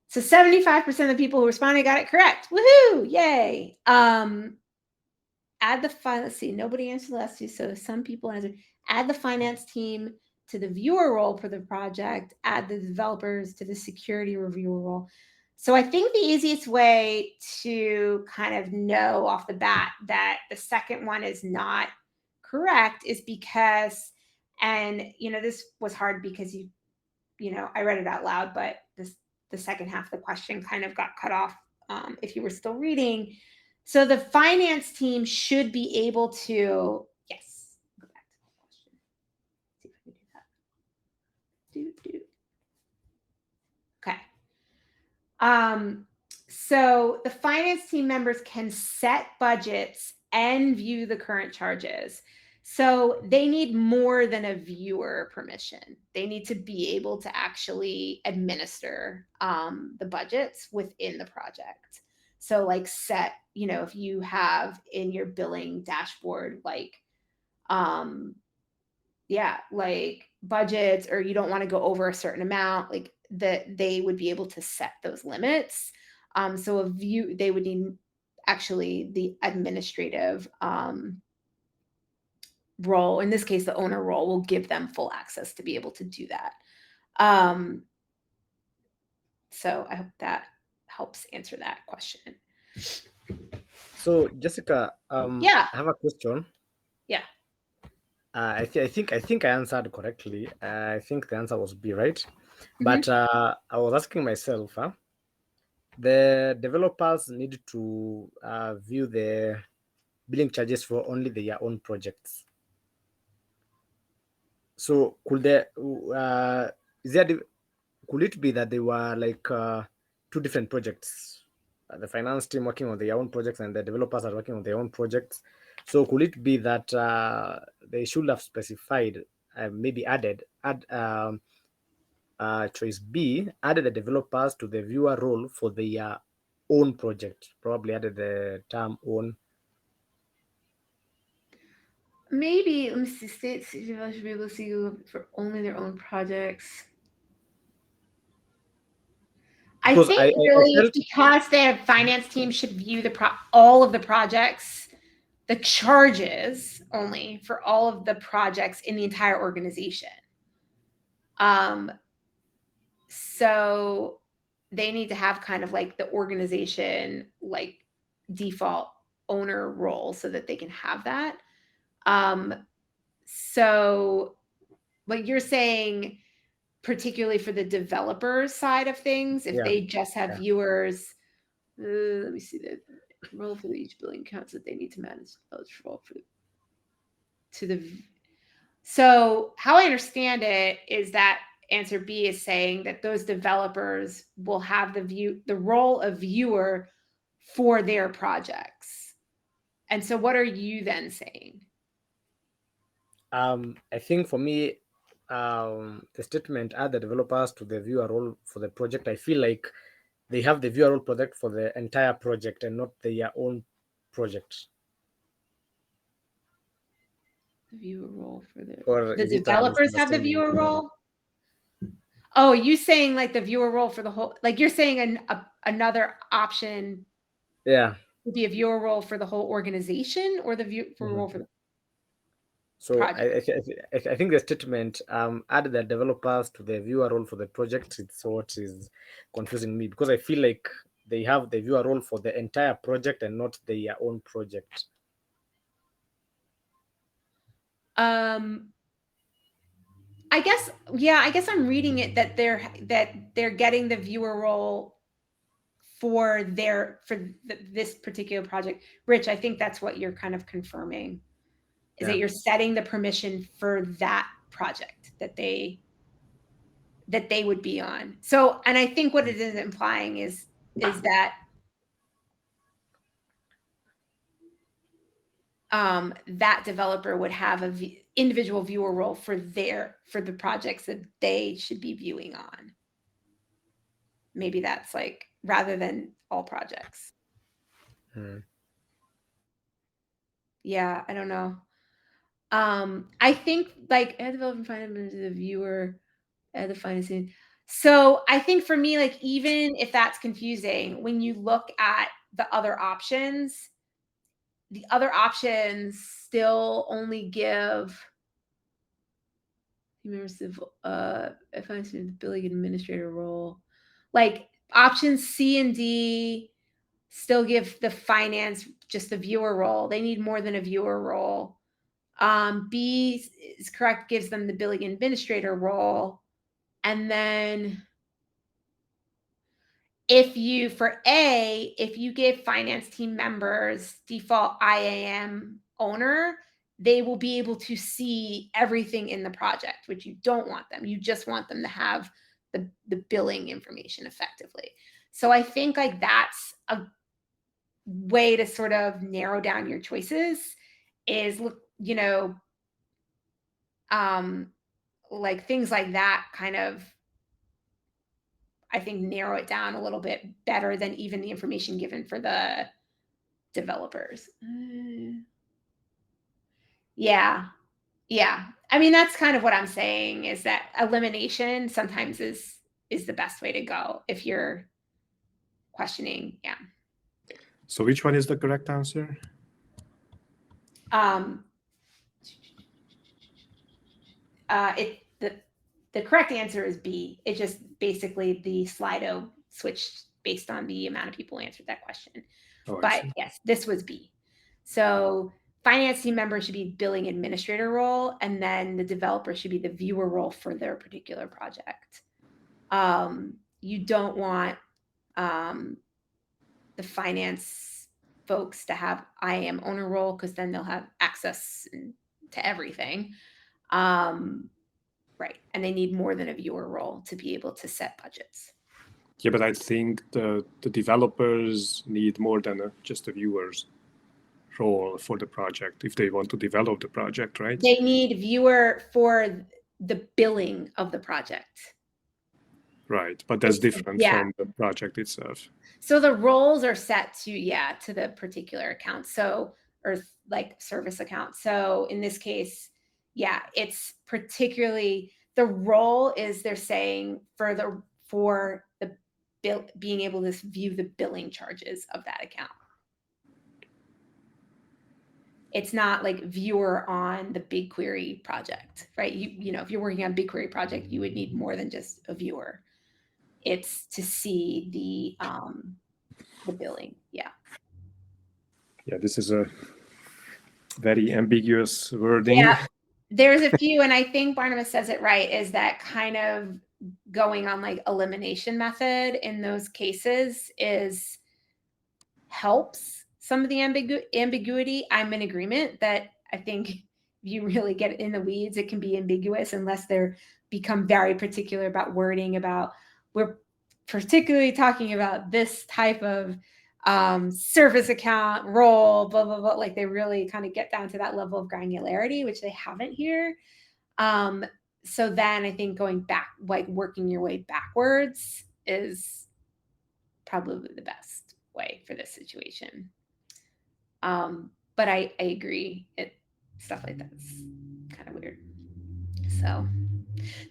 S1: So 75% of the people who responded got it correct. Woohoo! Yay. Add the let's see, nobody answered the last two. So some people answered. Add the finance team to the viewer role for the project. Add the developers to the security reviewer role. So I think the easiest way to kind of know off the bat that the second one is not correct is because, and this was hard because I read it out loud, but the second half of the question kind of got cut off if you were still reading. So the finance team should be able to, yes, go back to the question. See if I can do that. Okay. So the finance team members can set budgets and view the current charges. So they need more than a viewer permission. They need to be able to actually administer the budgets within the project. So like set, if you have in your billing dashboard, like budgets, or you don't want to go over a certain amount, like that they would be able to set those limits. So they would need actually the administrative role. In this case, the owner role will give them full access to be able to do that. So I hope that helps answer that question.
S3: So Jessica,
S1: yeah,
S3: I have a question.
S1: Yeah.
S3: I think I answered correctly. I think the answer was B, right? But I was asking myself, the developers need to view the billing charges for only their own projects. So could it be that they were like two different projects? The finance team working on their own projects and the developers are working on their own projects. So could it be that they should have specified, maybe add choice B, added the developers to the viewer role for their own project, probably added the term own.
S1: Maybe, let me see, states should be able to see for only their own projects. Because I think really because their finance team should view all of the projects, the charges only for all of the projects in the entire organization. So they need to have kind of like the organization like default owner role so that they can have that. So like you're saying, particularly for the developers side of things, if they just have viewers, let me see the role for each billing accounts that they need to manage role to the. So how I understand it is that answer B is saying that those developers will have the role of viewer for their projects. And so what are you then saying?
S3: I think for me, the statement add the developers to the viewer role for the project. I feel like they have the viewer role project for the entire project and not their own project.
S1: The viewer role for
S3: Or
S1: the
S3: is it a
S1: developers have the
S3: misunderstanding?
S1: viewer role? Oh, you saying like the viewer role for the whole, like you're saying another option
S3: Yeah.
S1: would be a viewer role for the whole organization, or the viewer role for the
S3: So
S1: project?
S3: I think the statement add the developers to the viewer role for the project. It's what is confusing me, because I feel like they have the viewer role for the entire project and not their own project.
S1: I guess, yeah, I guess I'm reading it that they're getting the viewer role for this particular project. Rich, I think that's what you're kind of confirming, is that you're setting the permission for that project that they would be on. So, and I think what it is implying is that that developer would have individual viewer role for the projects that they should be viewing on. Maybe that's like, rather than all projects. Yeah, I don't know. I think like add development finance to the viewer, add the financing. So I think for me, like, even if that's confusing, when you look at the other options still only give immersive finance the billing administrator role. Like options C and D still give the finance just the viewer role. They need more than a viewer role. B is correct, gives them the billing administrator role. And then if you give finance team members default IAM owner, they will be able to see everything in the project, which you don't want them. You just want them to have the billing information effectively. So I think like that's a way to sort of narrow down your choices, is, like things like that kind of, I think, narrow it down a little bit better than even the information given for the developers. Yeah. Yeah. I mean, that's kind of what I'm saying, is that elimination sometimes is the best way to go if you're questioning. Yeah.
S4: So which one is the correct answer?
S1: The correct answer is B. It just basically the Slido switched based on the amount of people answered that question.
S4: Oh,
S1: but yes, this was B. So finance team member should be billing administrator role, and then the developer should be the viewer role for their particular project. You don't want the finance folks to have IAM owner role, because then they'll have access to everything. Right. And they need more than a viewer role to be able to set budgets.
S4: Yeah, but I think the developers need more than just a viewer's role for the project if they want to develop the project, right?
S1: They need viewer for the billing of the project.
S4: Right, but that's different from the project itself.
S1: So the roles are set to the particular account. So, or like service account. So in this case, it's particularly, the role is, they're saying for the bill, being able to view the billing charges of that account. It's not like viewer on the BigQuery project, right? You know, if you're working on BigQuery project, you would need more than just a viewer. It's to see the billing. Yeah.
S4: Yeah, this is a very ambiguous wording.
S1: Yeah, there's a few, and I think Barnabas says it right, is that kind of going on like elimination method in those cases helps some of the ambiguity. I'm in agreement that I think you really get in the weeds, it can be ambiguous unless they're become very particular about wording, about we're particularly talking about this type of service account role, blah, blah, blah. Like they really kind of get down to that level of granularity, which they haven't here. So then I think going back, like working your way backwards is probably the best way for this situation. But I agree, stuff like that's kind of weird. So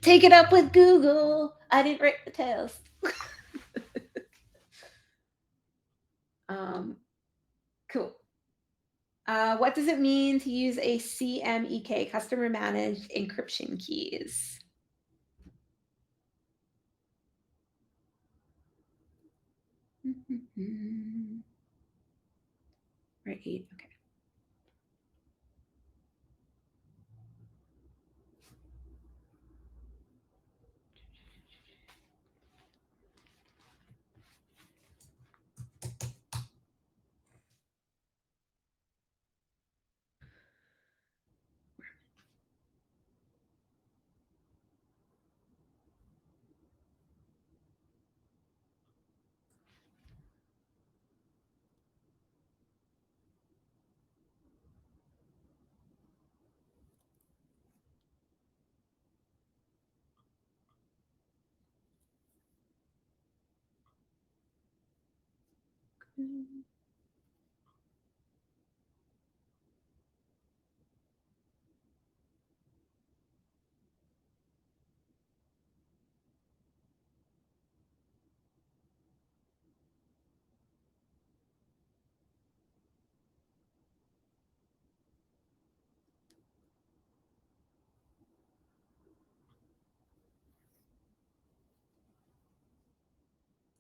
S1: take it up with Google. I didn't write the test. Cool. What does it mean to use a CMEK, customer managed encryption keys? Right, 8, okay.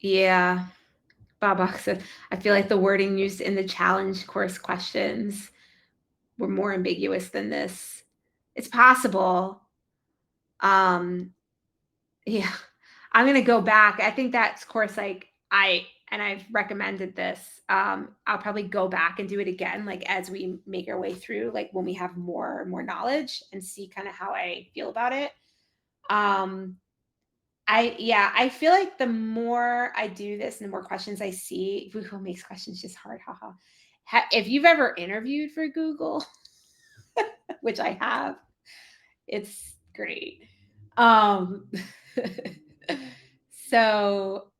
S1: Yeah. Babak said, I feel like the wording used in the challenge course questions were more ambiguous than this. It's possible. Yeah, I'm gonna go back. I think that's course like I've recommended this. I'll probably go back and do it again, like as we make our way through, like when we have more knowledge, and see kind of how I feel about it. I feel like the more I do this and the more questions I see, Google makes questions just hard. Haha. If you've ever interviewed for Google, which I have, it's great. So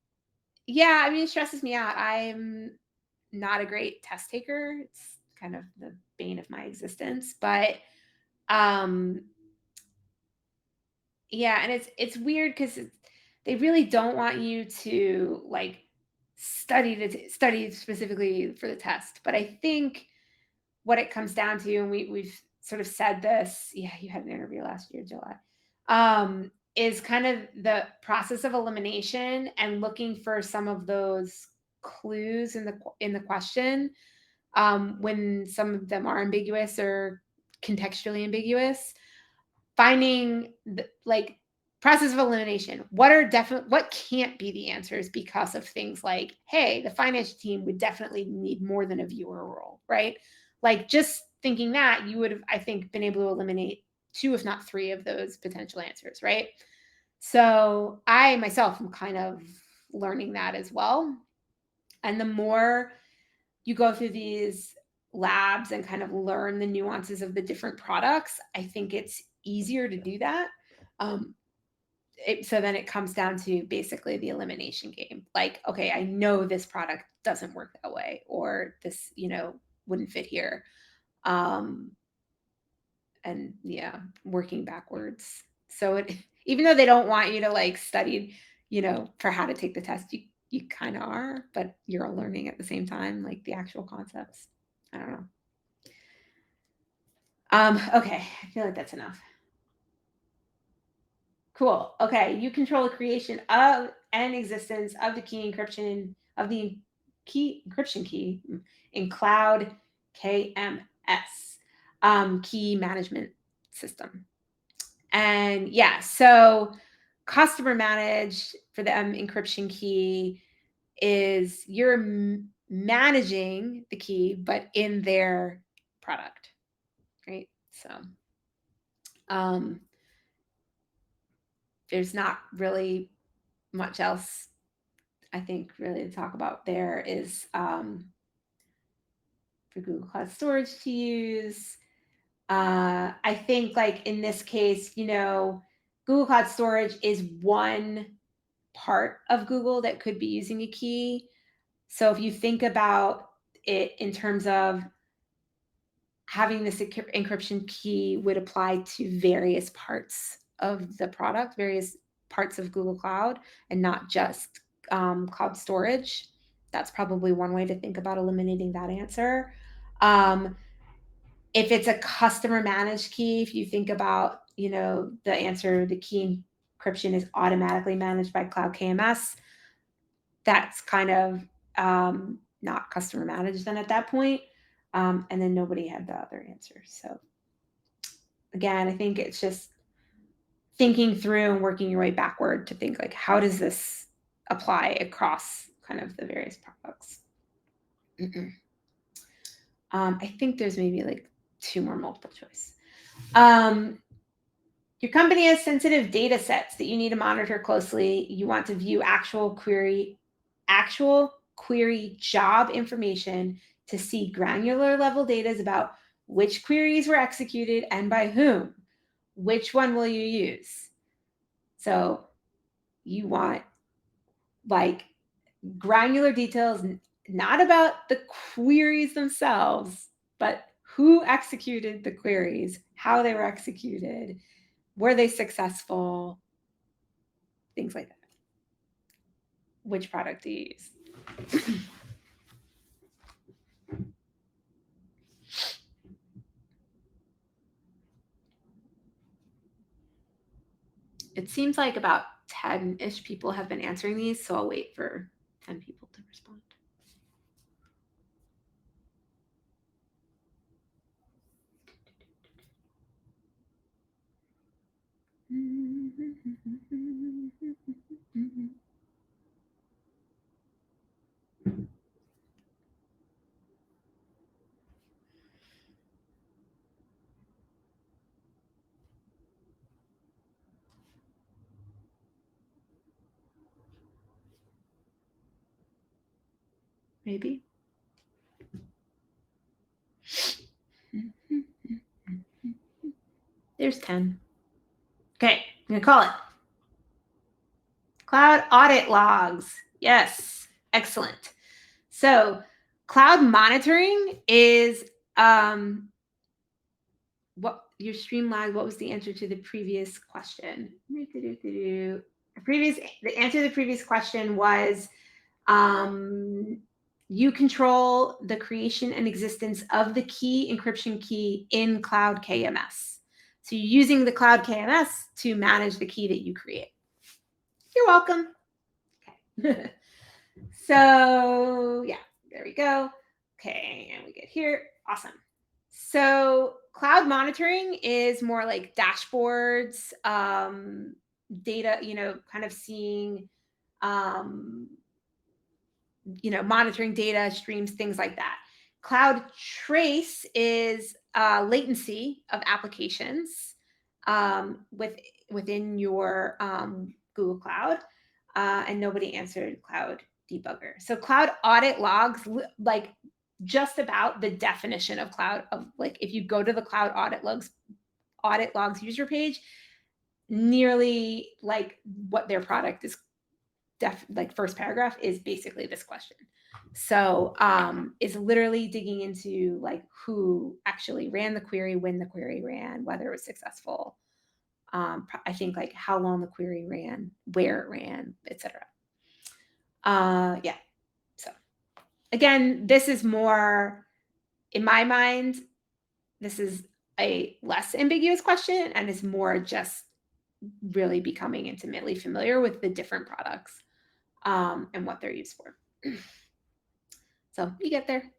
S1: yeah, I mean, it stresses me out. I'm not a great test taker. It's kind of the bane of my existence, but yeah, and it's weird because they really don't want you to like study specifically for the test. But I think what it comes down to, and we've sort of said this, yeah, you had an interview last year, July, is kind of the process of elimination and looking for some of those clues in the question, when some of them are ambiguous or contextually ambiguous, finding the like process of elimination. What can't be the answers because of things like, hey, the finance team would definitely need more than a viewer role, right? Like just thinking that, you would have, I think, been able to eliminate 2, if not 3 of those potential answers, right? So I myself am kind of learning that as well. And the more you go through these labs and kind of learn the nuances of the different products, I think it's easier to do that. So then it comes down to basically the elimination game. Like, okay, I know this product doesn't work that way, or this, wouldn't fit here. And yeah, working backwards. So even though they don't want you to like study, for how to take the test, you kind of are, but you're learning at the same time, like the actual concepts. I don't know. Okay, I feel like that's enough. Cool. Okay, you control the creation of and existence of the key encryption key in Cloud KMS, key management system. And yeah, so customer managed for the encryption key is you're managing the key, but in their product, right? So There's not really much else I think really to talk about. There is for Google Cloud Storage to use. I think like in this case, Google Cloud Storage is one part of Google that could be using a key. So if you think about it in terms of having this encryption key would apply to various parts of the product, various parts of Google Cloud, and not just cloud storage. That's probably one way to think about eliminating that answer. If it's a customer managed key, if you think about, the answer, the key encryption is automatically managed by Cloud KMS, that's kind of not customer managed then at that point. And then nobody had the other answer. So again, I think it's just thinking through and working your way backward to think like, how does this apply across kind of the various products? I think there's maybe like 2 more multiple choice. Your company has sensitive data sets that you need to monitor closely. You want to view actual query job information to see granular level data about which queries were executed and by whom. Which one will you use? So you want like granular details, not about the queries themselves, but who executed the queries, how they were executed, were they successful, things like that. Which product do you use? It seems like about 10-ish people have been answering these, so I'll wait for 10 people to respond. Maybe. There's 10. Okay, I'm going to call it. Cloud audit logs. Yes, excellent. So cloud monitoring is what your stream lag. What was the answer to the previous question? The answer to the previous question was you control the creation and existence of the key encryption key in Cloud KMS. So you're using the Cloud KMS to manage the key that you create. You're welcome. Okay. So yeah, there we go. Okay, and we get here. Awesome. So cloud monitoring is more like dashboards, data, kind of seeing, monitoring data streams, things like that. Cloud trace is latency of applications within your Google Cloud, and nobody answered cloud debugger. So cloud audit logs, like just about the definition of cloud, of like if you go to the cloud audit logs user page, nearly like what their product is, like first paragraph is basically this question. So it's literally digging into like who actually ran the query, when the query ran, whether it was successful. I think like how long the query ran, where it ran, etc. Yeah. So again, this is more, in my mind, this is a less ambiguous question and is more just really becoming intimately familiar with the different products and what they're used for. So you get there.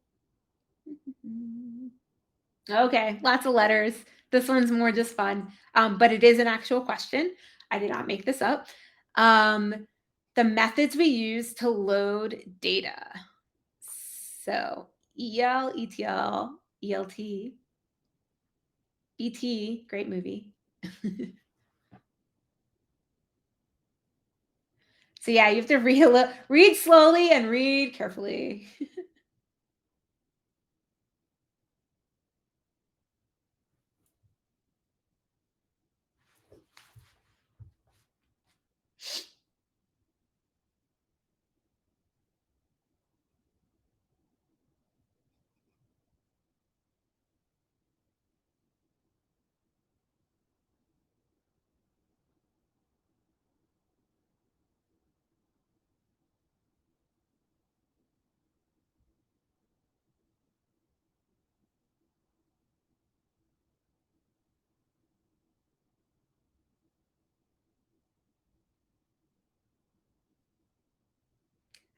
S1: Okay, lots of letters. This one's more just fun, but it is an actual question. I did not make this up. The methods we use to load data. So EL, ETL, ELT, ET, great movie. So yeah, you have to read slowly and read carefully.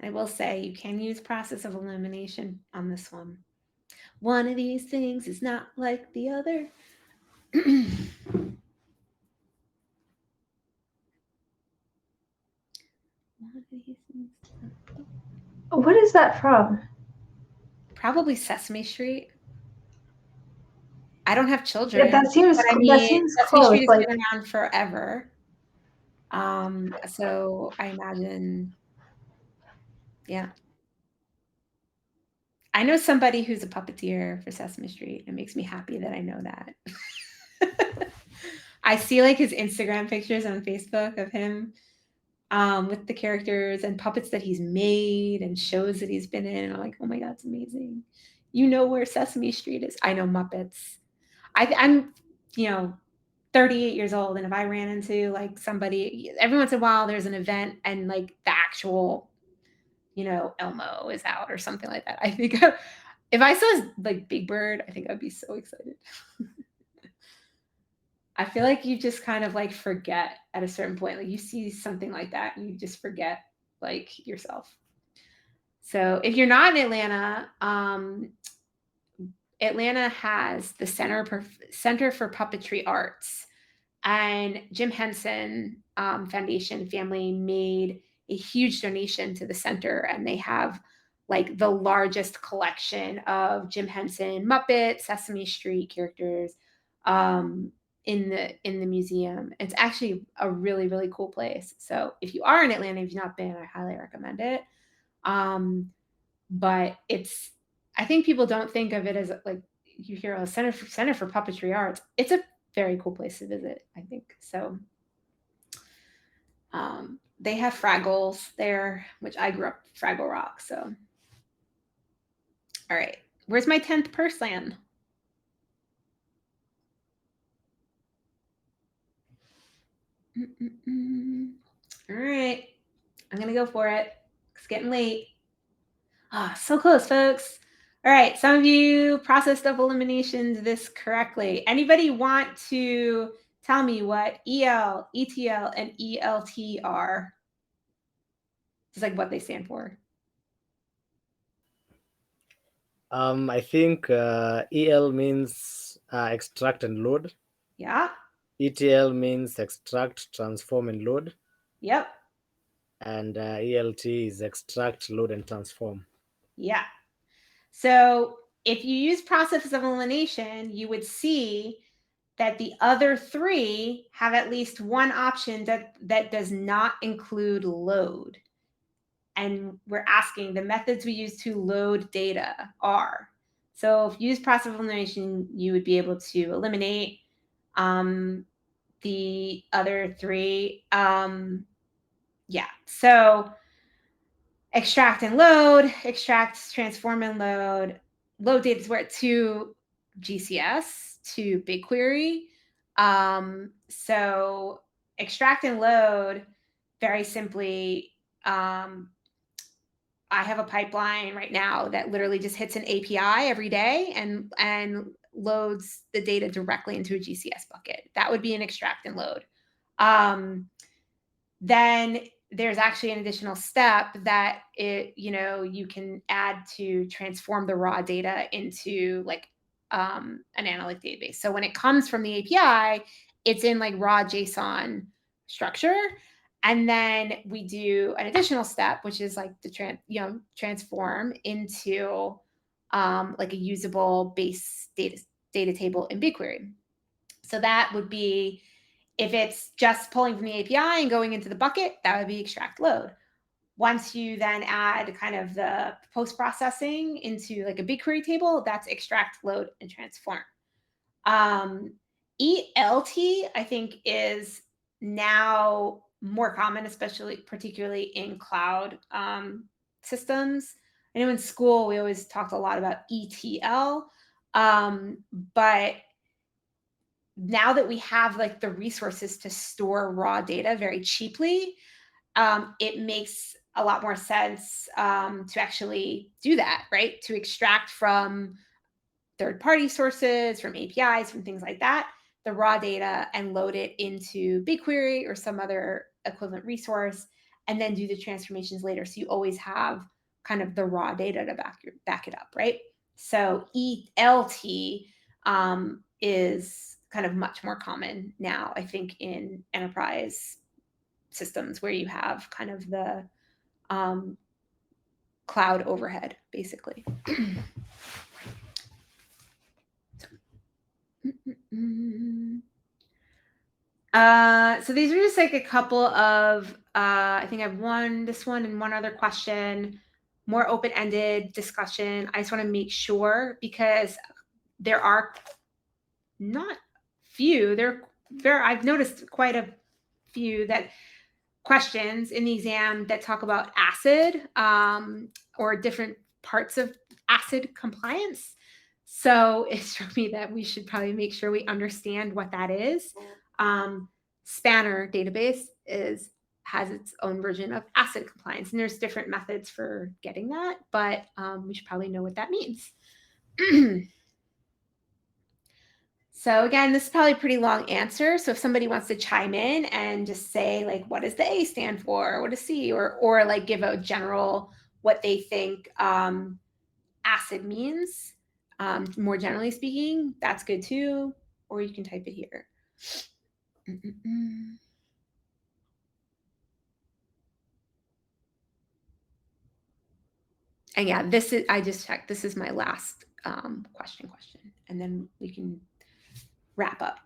S1: I will say you can use process of elimination on this one. One of these things is not like the other.
S2: What is that from?
S1: Probably Sesame Street. I don't have children.
S2: Yeah, that seems
S1: Sesame
S2: close.
S1: Street has
S2: Like,
S1: been around forever. So I imagine, yeah. I know somebody who's a puppeteer for Sesame Street. It makes me happy that I know that. I see like his Instagram pictures on Facebook of him with the characters and puppets that he's made and shows that he's been in. And I'm like, oh my God, it's amazing. You know where Sesame Street is. I know Muppets. I'm, 38 years old. And if I ran into like somebody, every once in a while, there's an event and like the actual, Elmo is out or something like that. I think if I saw like Big Bird, I think I'd be so excited. I feel like you just kind of like forget at a certain point. Like you see something like that, and you just forget like yourself. So if you're not in Atlanta, Atlanta has the Center for Puppetry Arts, and Jim Henson Foundation family made a huge donation to the center, and they have like the largest collection of Jim Henson Muppet, Sesame Street characters in the museum. It's actually a really, really cool place. So if you are in Atlanta, if you've not been, I highly recommend it. But I think people don't think of it as like you hear a Center for Puppetry Arts. It's a very cool place to visit, I think. So they have Fraggles there, which I grew up Fraggle Rock. So, all right, where's my 10th purse land? All right, I'm gonna go for it. It's getting late. So close, folks. All right, some of you processed of eliminations this correctly. Anybody want to tell me what EL, ETL, and ELT are? Just like what they stand for.
S3: I think EL means extract and load.
S1: Yeah.
S3: ETL means extract, transform, and load.
S1: Yep.
S3: And ELT is extract, load, and transform.
S1: Yeah. So if you use process of elimination, you would see that the other three have at least one option that does not include load. And we're asking the methods we use to load data are. So if you use process of elimination, you would be able to eliminate the other three. Yeah. So extract and load, extract, transform, and load. Load data is where to GCS, to BigQuery. So extract and load, very simply, I have a pipeline right now that literally just hits an API every day and loads the data directly into a GCS bucket. That would be an extract and load. Then there's actually an additional step that you can add to transform the raw data into like an analytic database. So when it comes from the API, it's in like raw JSON structure. And then we do an additional step, which is like the transform into like a usable base data table in BigQuery. So that would be If it's just pulling from the API and going into the bucket, that would be extract load. Once you then add kind of the post-processing into like a BigQuery table, that's extract, load, and transform. ELT, I think, is now more common, particularly in cloud systems. I know in school, we always talked a lot about ETL, but now that we have like the resources to store raw data very cheaply, it makes a lot more sense to actually do that, right? To extract from third-party sources, from APIs, from things like that, the raw data, and load it into BigQuery or some other equivalent resource, and then do the transformations later. So you always have kind of the raw data to back it up, right? So ELT is kind of much more common now, I think, in enterprise systems where you have kind of the cloud overhead, basically. So these are just like a couple of, I think I have this one and one other question, more open-ended discussion. I just want to make sure, because there are not few, I've noticed quite a few questions in the exam that talk about ACID or different parts of ACID compliance. So it struck me that we should probably make sure we understand what that is. Spanner database has its own version of ACID compliance, and there's different methods for getting that, but we should probably know what that means. So again, this is probably a pretty long answer. So if somebody wants to chime in and just say like, what does the A stand for? What does C? Or like give a general what they think ACID means, more generally speaking, that's good too. Or you can type it here. And yeah, I just checked. This is my last question, and then we can wrap up.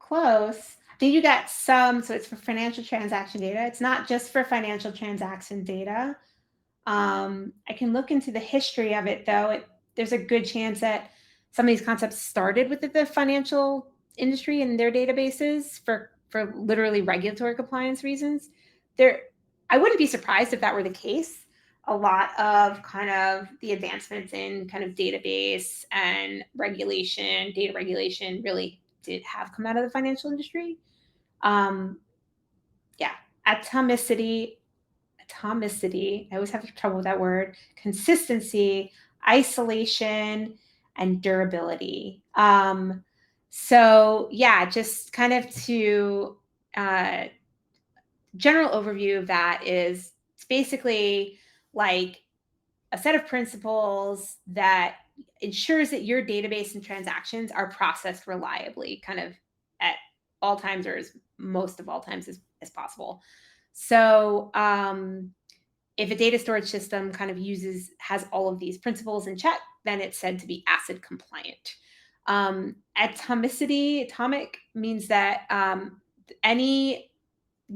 S1: Close. I think you got some, so it's for financial transaction data. It's not just for financial transaction data. I can look into the history of it, though. There's a good chance that some of these concepts started with the financial industry and their databases for literally regulatory compliance reasons. I wouldn't be surprised if that were the case. A lot of kind of the advancements in kind of database and data regulation really did have come out of the financial industry. Yeah, atomicity, I always have trouble with that word, consistency, isolation, and durability. So yeah, just kind of to general overview of that is it's basically like a set of principles that ensures that your database and transactions are processed reliably, kind of at all times, or as most of all times as possible. So if a data storage system kind of has all of these principles in check, then it's said to be ACID compliant. Atomic means that any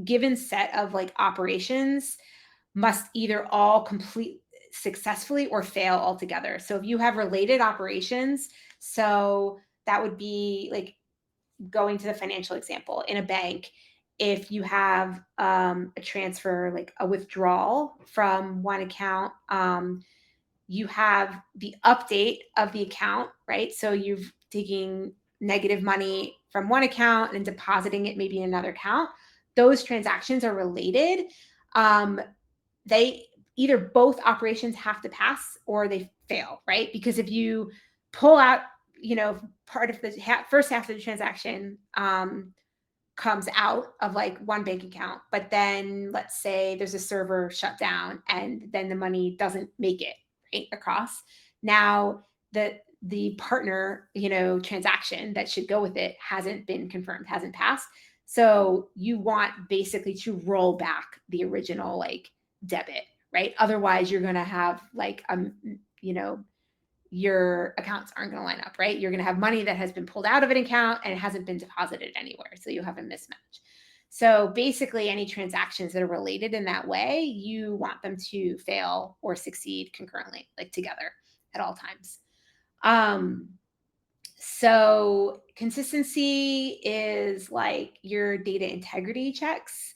S1: given set of like operations must either all complete successfully or fail altogether. So if you have related operations, so that would be like going to the financial example in a bank. If you have a transfer, like a withdrawal from one account, you have the update of the account, right? So you're taking negative money from one account and depositing it maybe in another account. Those transactions are related. They either both operations have to pass or they fail, right? Because if you pull out, part of the first half of the transaction comes out of like one bank account, but then let's say there's a server shut down and then the money doesn't make it right across. Now the partner, transaction that should go with it hasn't been confirmed, hasn't passed. So you want basically to roll back the original like debit, right? Otherwise you're going to have like, your accounts aren't going to line up, right? You're going to have money that has been pulled out of an account and it hasn't been deposited anywhere. So you have a mismatch. So basically any transactions that are related in that way, you want them to fail or succeed concurrently, like together at all times. So consistency is like your data integrity checks.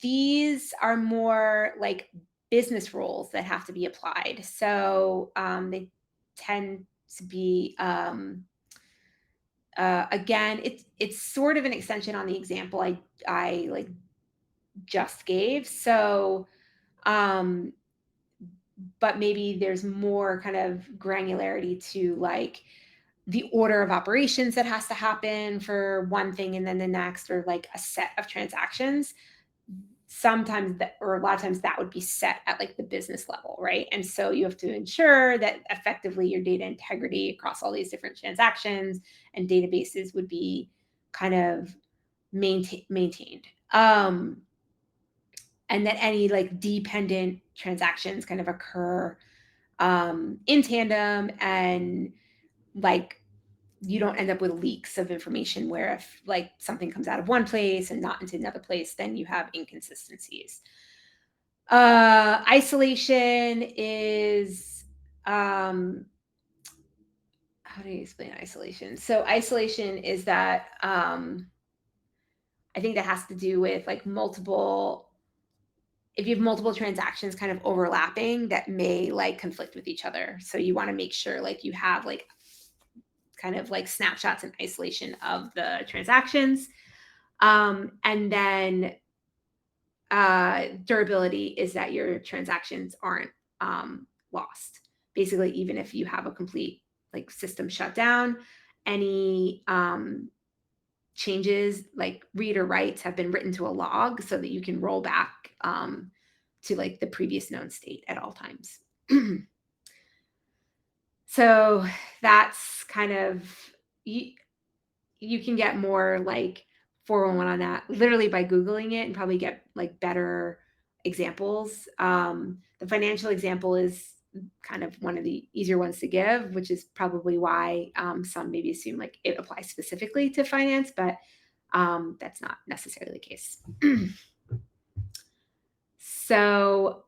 S1: These are more like business rules that have to be applied. So they tend to be, again, it's sort of an extension on the example I like just gave. So, but maybe there's more kind of granularity to like the order of operations that has to happen for one thing and then the next, or like a set of transactions. Sometimes or a lot of times that would be set at like the business level, right? And so you have to ensure that effectively your data integrity across all these different transactions and databases would be kind of maintained. And that any like dependent transactions kind of occur in tandem, and like you don't end up with leaks of information where if like something comes out of one place and not into another place, then you have inconsistencies. Isolation is, how do you explain isolation? So isolation is that, I think that has to do with like if you have multiple transactions kind of overlapping that may like conflict with each other. So you want to make sure like you have like kind of like snapshots and isolation of the transactions. And then durability is that your transactions aren't lost. Basically, even if you have a complete like system shutdown, any changes like read or writes have been written to a log so that you can roll back to like the previous known state at all times. So that's kind of, you can get more like 411 on that literally by Googling it and probably get like better examples. The financial example is kind of one of the easier ones to give, which is probably why some maybe assume like it applies specifically to finance, but that's not necessarily the case. So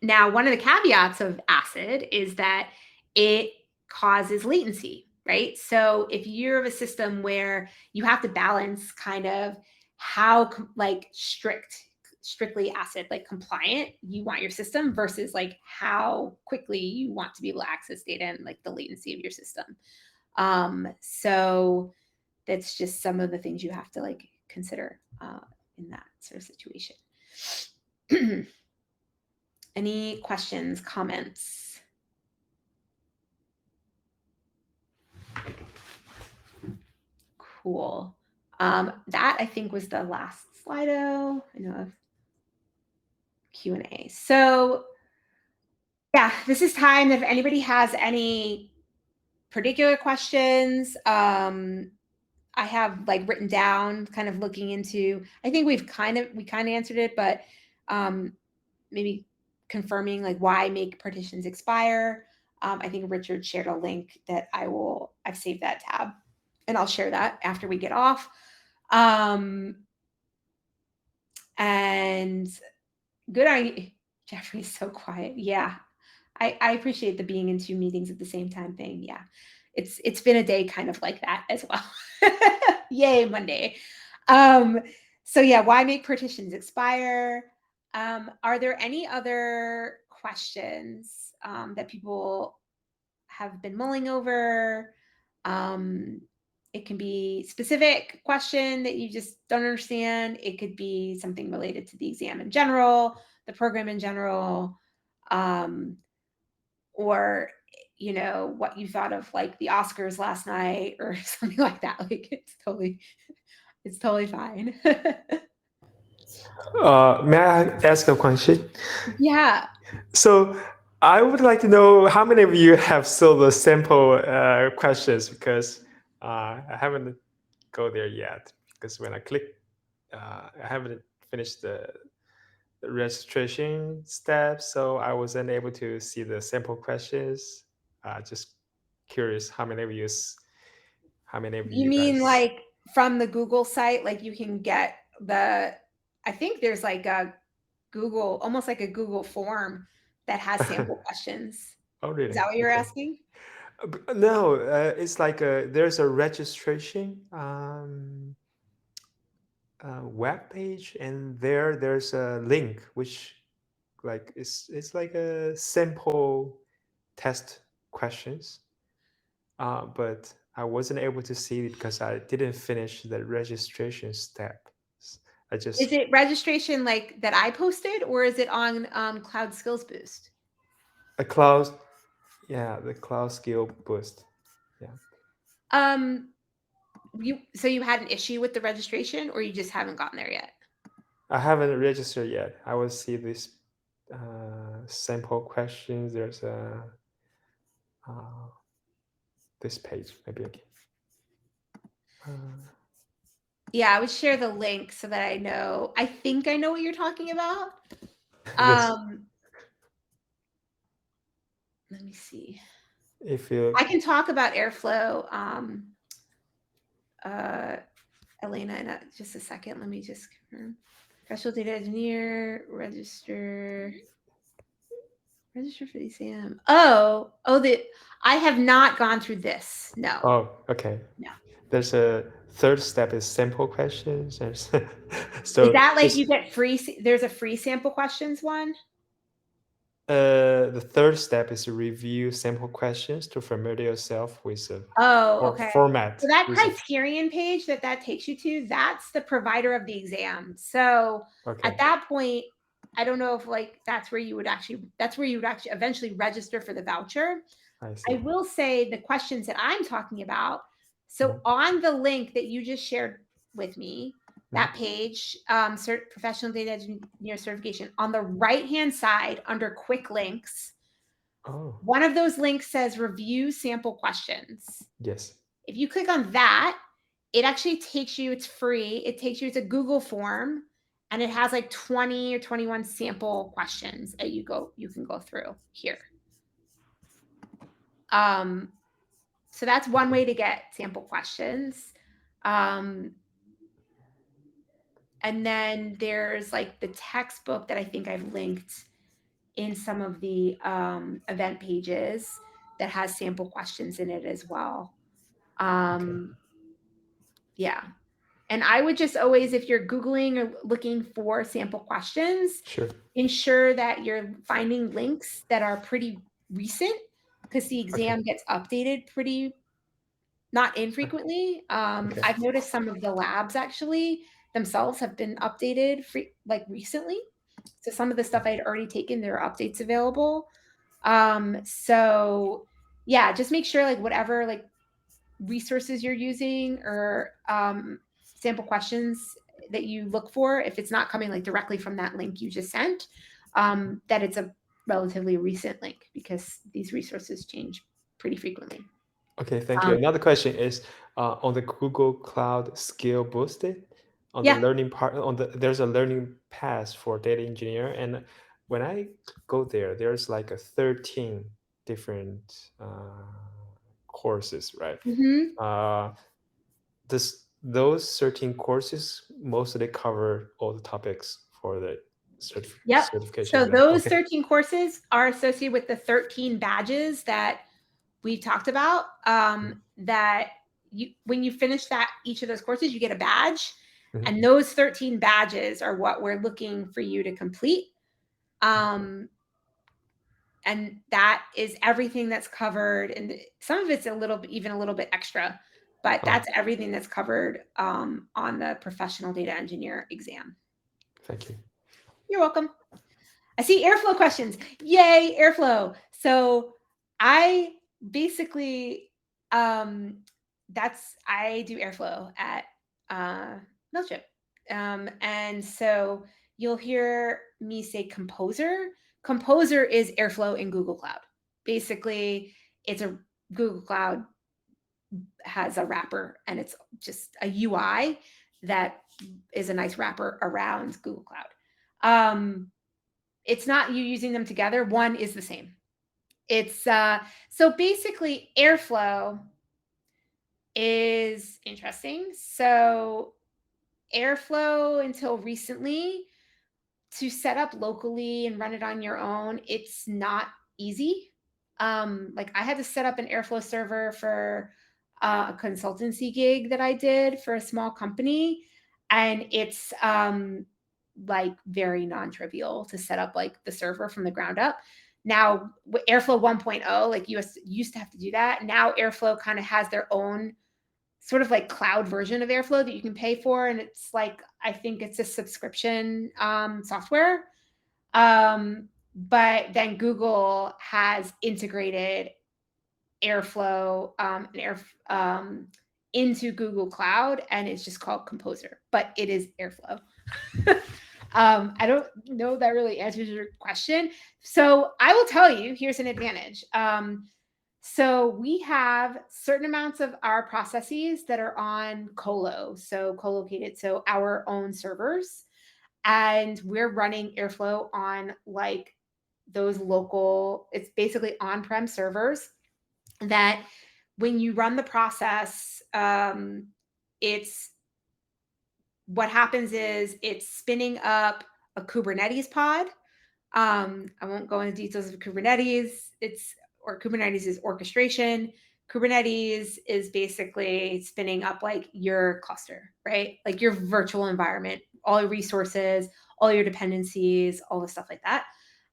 S1: now one of the caveats of ACID is that it causes latency, right? So if you're of a system where you have to balance kind of how like strictly ACID like compliant you want your system versus like how quickly you want to be able to access data and like the latency of your system. So that's just some of the things you have to like consider in that sort of situation. Any questions, comments? Cool. That I think was the last Slido. I know of Q&A. So yeah, this is time if anybody has any particular questions. I have like written down kind of looking into, I think we kind of answered it, but maybe confirming like why make partitions expire. I think Richard shared a link that I've saved that tab and I'll share that after we get off. And good idea. Jeffrey's so quiet. Yeah. I appreciate the being in 2 meetings at the same time thing. Yeah. It's been a day kind of like that as well. Yay, Monday. So yeah, why make partitions expire? Are there any other questions that people have been mulling over? It can be specific question that you just don't understand. It could be something related to the exam in general, the program in general, or what you thought of like the Oscars last night or something like that. Like it's totally fine.
S5: May I ask a question?
S1: Yeah.
S5: So I would like to know how many of you have solved the sample questions, because I haven't go there yet. Because when I click, I haven't finished the registration step, so I wasn't able to see the sample questions. Just curious, how many of you
S1: You mean
S5: guys?
S1: like from the Google site, like you can get I think there's like a Google, almost like a Google form that has sample questions.
S5: Oh,
S1: Is
S5: really?
S1: that what you're
S5: Okay.
S1: asking?
S5: No, it's like there's a registration web page, and there's a link which like it's like a simple test questions, but I wasn't able to see it because I didn't finish the registration step. I
S1: Is
S5: just
S1: it registration like that I posted, or is it on Cloud Skills Boost?
S5: a cloud, yeah, the cloud skill boost, yeah.
S1: So you had an issue with the registration, or you just haven't gotten there yet?
S5: I haven't registered yet. I will see this sample questions. There's a this page maybe. Okay.
S1: Yeah, I would share the link so that I know. I think I know what you're talking about.
S5: This,
S1: Let me see.
S5: if you,
S1: I can talk about Airflow, Elena, in just a second. Let me just confirm. Professional data engineer, register for the exam. I have not gone through this. No.
S5: oh, okay.
S1: No.
S5: There's a third step is sample questions. So
S1: is that like you get free? There's a free sample questions one.
S5: The third step is to review sample questions to familiar yourself with the format.
S1: So that criterion page that takes you to, that's the provider of the exam. So at that point, I don't know if like that's where you would actually eventually register for the voucher. I will say the questions that I'm talking about. So on the link that you just shared with me, that page, professional data engineer certification, on the right-hand side under quick links, one of those links says review sample questions.
S5: Yes.
S1: If you click on that, it actually takes you, it's free. It takes you, it's a Google form, and it has like 20 or 21 sample questions that you can go through here. So that's one way to get sample questions. And then there's like the textbook that I think I've linked in some of the event pages that has sample questions in it as well. Yeah. And I would just always, if you're Googling or looking for sample questions, ensure that you're finding links that are pretty recent, because the exam gets updated not infrequently. I've noticed some of the labs actually themselves have been updated recently. So some of the stuff I had already taken, there are updates available. So yeah, just make sure like whatever like resources you're using or sample questions that you look for, if it's not coming like directly from that link you just sent, that it's a relatively recent link, because these resources change pretty frequently.
S5: Okay, thank you. Another question is on the Google Cloud Skill Boosted, on the learning part, there's a learning path for data engineer, and when I go there, there's like 13 different courses, right? Those 13 courses mostly cover all the topics for the certification.
S1: So those 13 courses are associated with the 13 badges that we talked about, that when you finish each of those courses, you get a badge. And those 13 badges are what we're looking for you to complete. And that is everything that's covered. And some of it's even a little bit extra, but that's everything that's covered on the professional data engineer exam.
S5: Thank you.
S1: You're welcome. I see Airflow questions. Yay, Airflow. So I basically, I do Airflow at Mailchimp. And so you'll hear me say Composer. Composer is Airflow in Google Cloud. Basically, it's a Google Cloud has a wrapper, and it's just a UI that is a nice wrapper around Google Cloud. It's not you using them together. One is the same. It's so basically Airflow is interesting. So Airflow until recently, to set up locally and run it on your own, it's not easy. Like I had to set up an Airflow server for a consultancy gig that I did for a small company, and it's like very non-trivial to set up like the server from the ground up. Now Airflow 1.0, like US used to have to do that. Now Airflow kind of has their own sort of like cloud version of Airflow that you can pay for, and it's like I think it's a subscription software. But then Google has integrated Airflow into Google Cloud, and it's just called Composer, but it is Airflow. I don't know if that really answers your question. So I will tell you, here's an advantage. So we have certain amounts of our processes that are on colo, so co-located, so our own servers. And we're running Airflow on like those local, it's basically on-prem servers that when you run the process, it's what happens is it's spinning up a Kubernetes pod. I won't go into details of Kubernetes. Kubernetes is orchestration. Kubernetes is basically spinning up like your cluster, right? Like your virtual environment, all your resources, all your dependencies, all the stuff like that.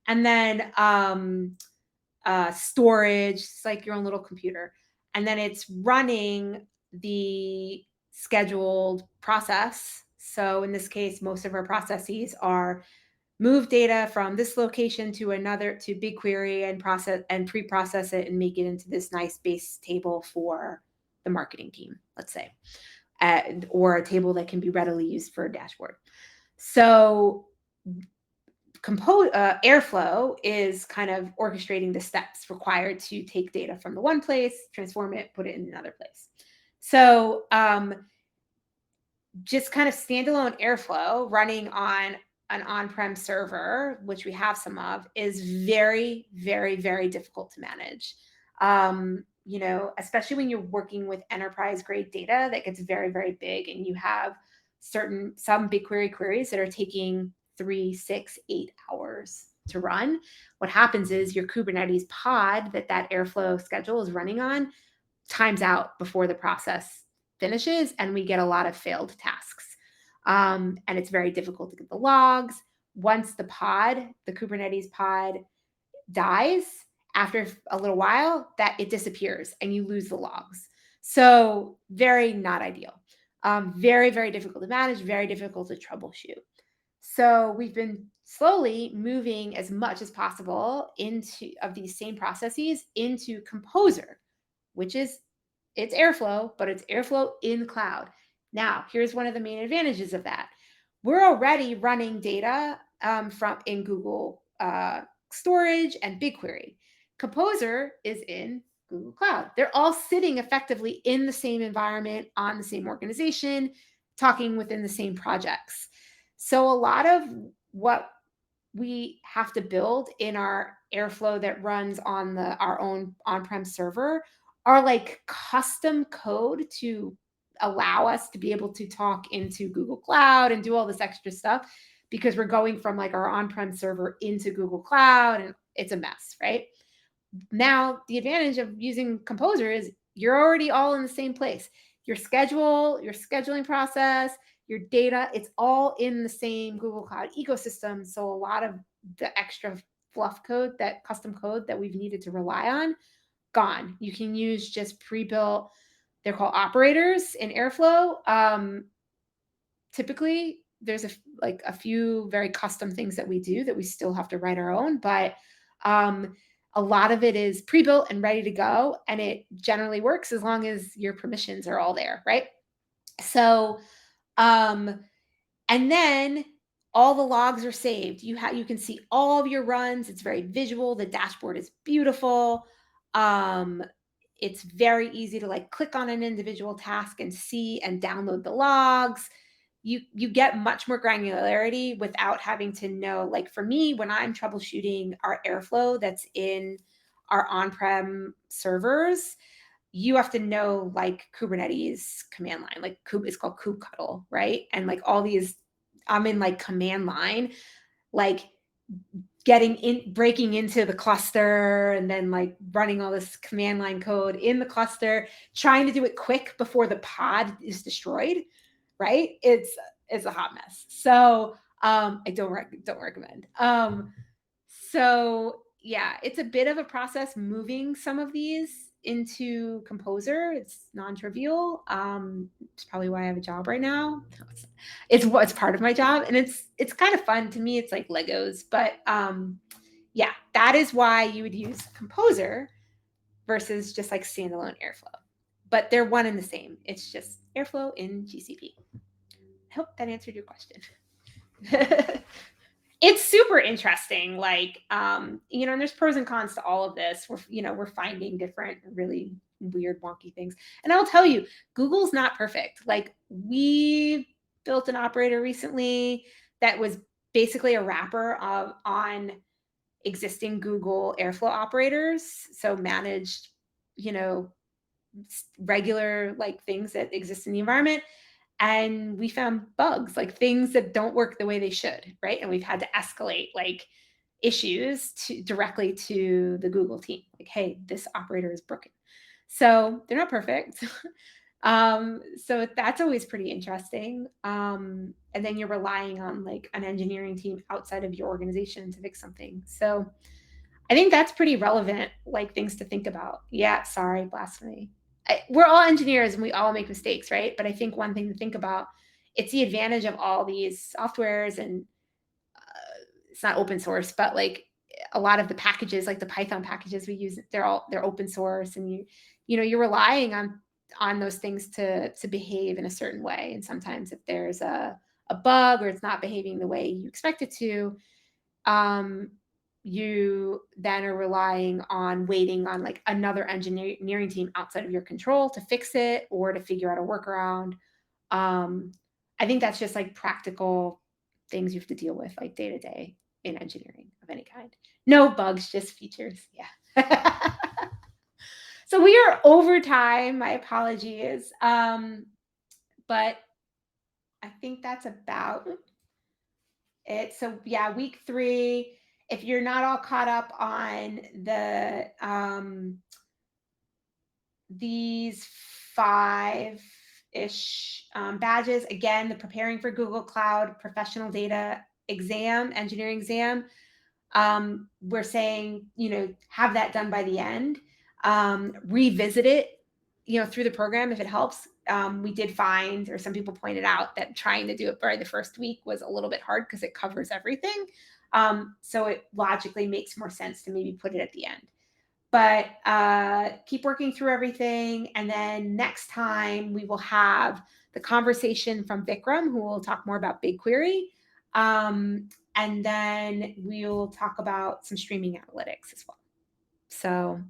S1: And then storage, it's like your own little computer. And then it's running the scheduled process. So in this case, most of our processes are move data from this location to another to BigQuery and process and pre-process it and make it into this nice base table for the marketing team, let's say, or a table that can be readily used for a dashboard. So Airflow is kind of orchestrating the steps required to take data from the one place, transform it, put it in another place. So just kind of standalone Airflow running on an on-prem server, which we have some of, is very, very, very difficult to manage. You know, especially when you're working with enterprise grade data that gets very, very big, and you have some BigQuery queries that are taking 3, 6, 8 hours to run. What happens is your Kubernetes pod that Airflow schedule is running on times out before the process finishes, and we get a lot of failed tasks. And it's very difficult to get the logs. Once the Kubernetes pod dies, after a little while, that it disappears and you lose the logs. So very not ideal. Very, very difficult to manage, very difficult to troubleshoot. So we've been slowly moving as much as possible of these same processes into Composer, which is it's Airflow, but it's Airflow in cloud. Now, here's one of the main advantages of that. We're already running data in Google Storage and BigQuery. Composer is in Google Cloud. They're all sitting effectively in the same environment, on the same organization, talking within the same projects. So a lot of what we have to build in our Airflow that runs on our own on-prem server are like custom code to allow us to be able to talk into Google Cloud and do all this extra stuff, because we're going from like our on-prem server into Google Cloud, and it's a mess, right? Now, the advantage of using Composer is you're already all in the same place. Your schedule, your scheduling process, your data, it's all in the same Google Cloud ecosystem. So a lot of the extra fluff code, that custom code that we've needed to rely on, gone. You can use just pre-built, they're called operators in Airflow. Typically, there's a few very custom things that we do that we still have to write our own, but a lot of it is pre-built and ready to go, and it generally works as long as your permissions are all there, right? So, and then all the logs are saved. You can see all of your runs. It's very visual. The dashboard is beautiful. It's very easy to like click on an individual task and see and download the logs. You get much more granularity without having to know, like for me, when I'm troubleshooting our Airflow that's in our on-prem servers, you have to know like Kubernetes command line, like it's called kubectl, right? And like all these, I'm in like command line, like breaking into the cluster and then like running all this command line code in the cluster, trying to do it quick before the pod is destroyed, right? It's a hot mess. So I don't recommend. So yeah, it's a bit of a process moving some of these into Composer. It's non-trivial. It's probably why I have a job right now. It's part of my job, and it's kind of fun to me. It's like Legos, but yeah, that is why you would use Composer versus just like standalone Airflow. But they're one and the same. It's just Airflow in GCP. I hope that answered your question. It's super interesting. Like, and there's pros and cons to all of this. We're finding different, really weird, wonky things. And I'll tell you, Google's not perfect. Like, we built an operator recently that was basically a wrapper on existing Google Airflow operators. So managed, regular like things that exist in the environment. And we found bugs, like things that don't work the way they should, right? And we've had to escalate like issues directly to the Google team. Like, hey, this operator is broken. So they're not perfect. So that's always pretty interesting. And then you're relying on like an engineering team outside of your organization to fix something. So I think that's pretty relevant, like things to think about. Yeah, sorry, blasphemy. We're all engineers and we all make mistakes, right? But I think one thing to think about, it's the advantage of all these softwares, and it's not open source, but like a lot of the packages, like the Python packages we use, they're open source, and you're relying on those things to behave in a certain way. And sometimes if there's a bug or it's not behaving the way you expect it to, you then are relying on waiting on like another engineering team outside of your control to fix it or to figure out a workaround. I think that's just like practical things you have to deal with like day to day in engineering of any kind. No bugs, just features. Yeah. So we are over time. My apologies. But I think that's about it. So yeah, week 3. If you're not all caught up on these 5-ish badges, again, the Preparing for Google Cloud Professional Data exam, engineering exam, we're saying, have that done by the end. Revisit it, through the program if it helps. We did find, or some people pointed out, that trying to do it by the first week was a little bit hard because it covers everything. So it logically makes more sense to maybe put it at the end. But keep working through everything. And then next time we will have the conversation from Vikram, who will talk more about BigQuery. And then we'll talk about some streaming analytics as well. So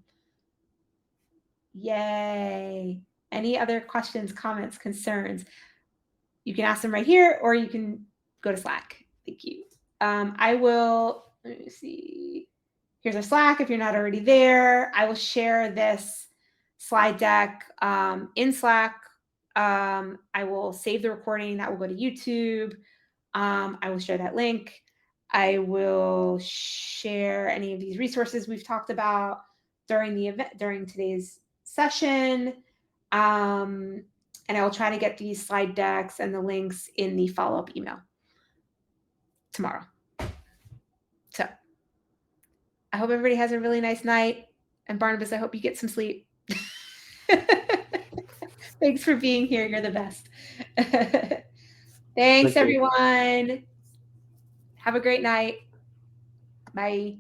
S1: yay. Any other questions, comments, concerns? You can ask them right here, or you can go to Slack. Thank you. Let me see. Here's our Slack if you're not already there. I will share this slide deck in Slack. I will save the recording. That will go to YouTube. I will share that link. I will share any of these resources we've talked about during the event, during today's session. And I will try to get these slide decks and the links in the follow-up email tomorrow. So I hope everybody has a really nice night. And Barnabas, I hope you get some sleep. Thanks for being here. You're the best. Thanks, everyone. Have a great night. Bye.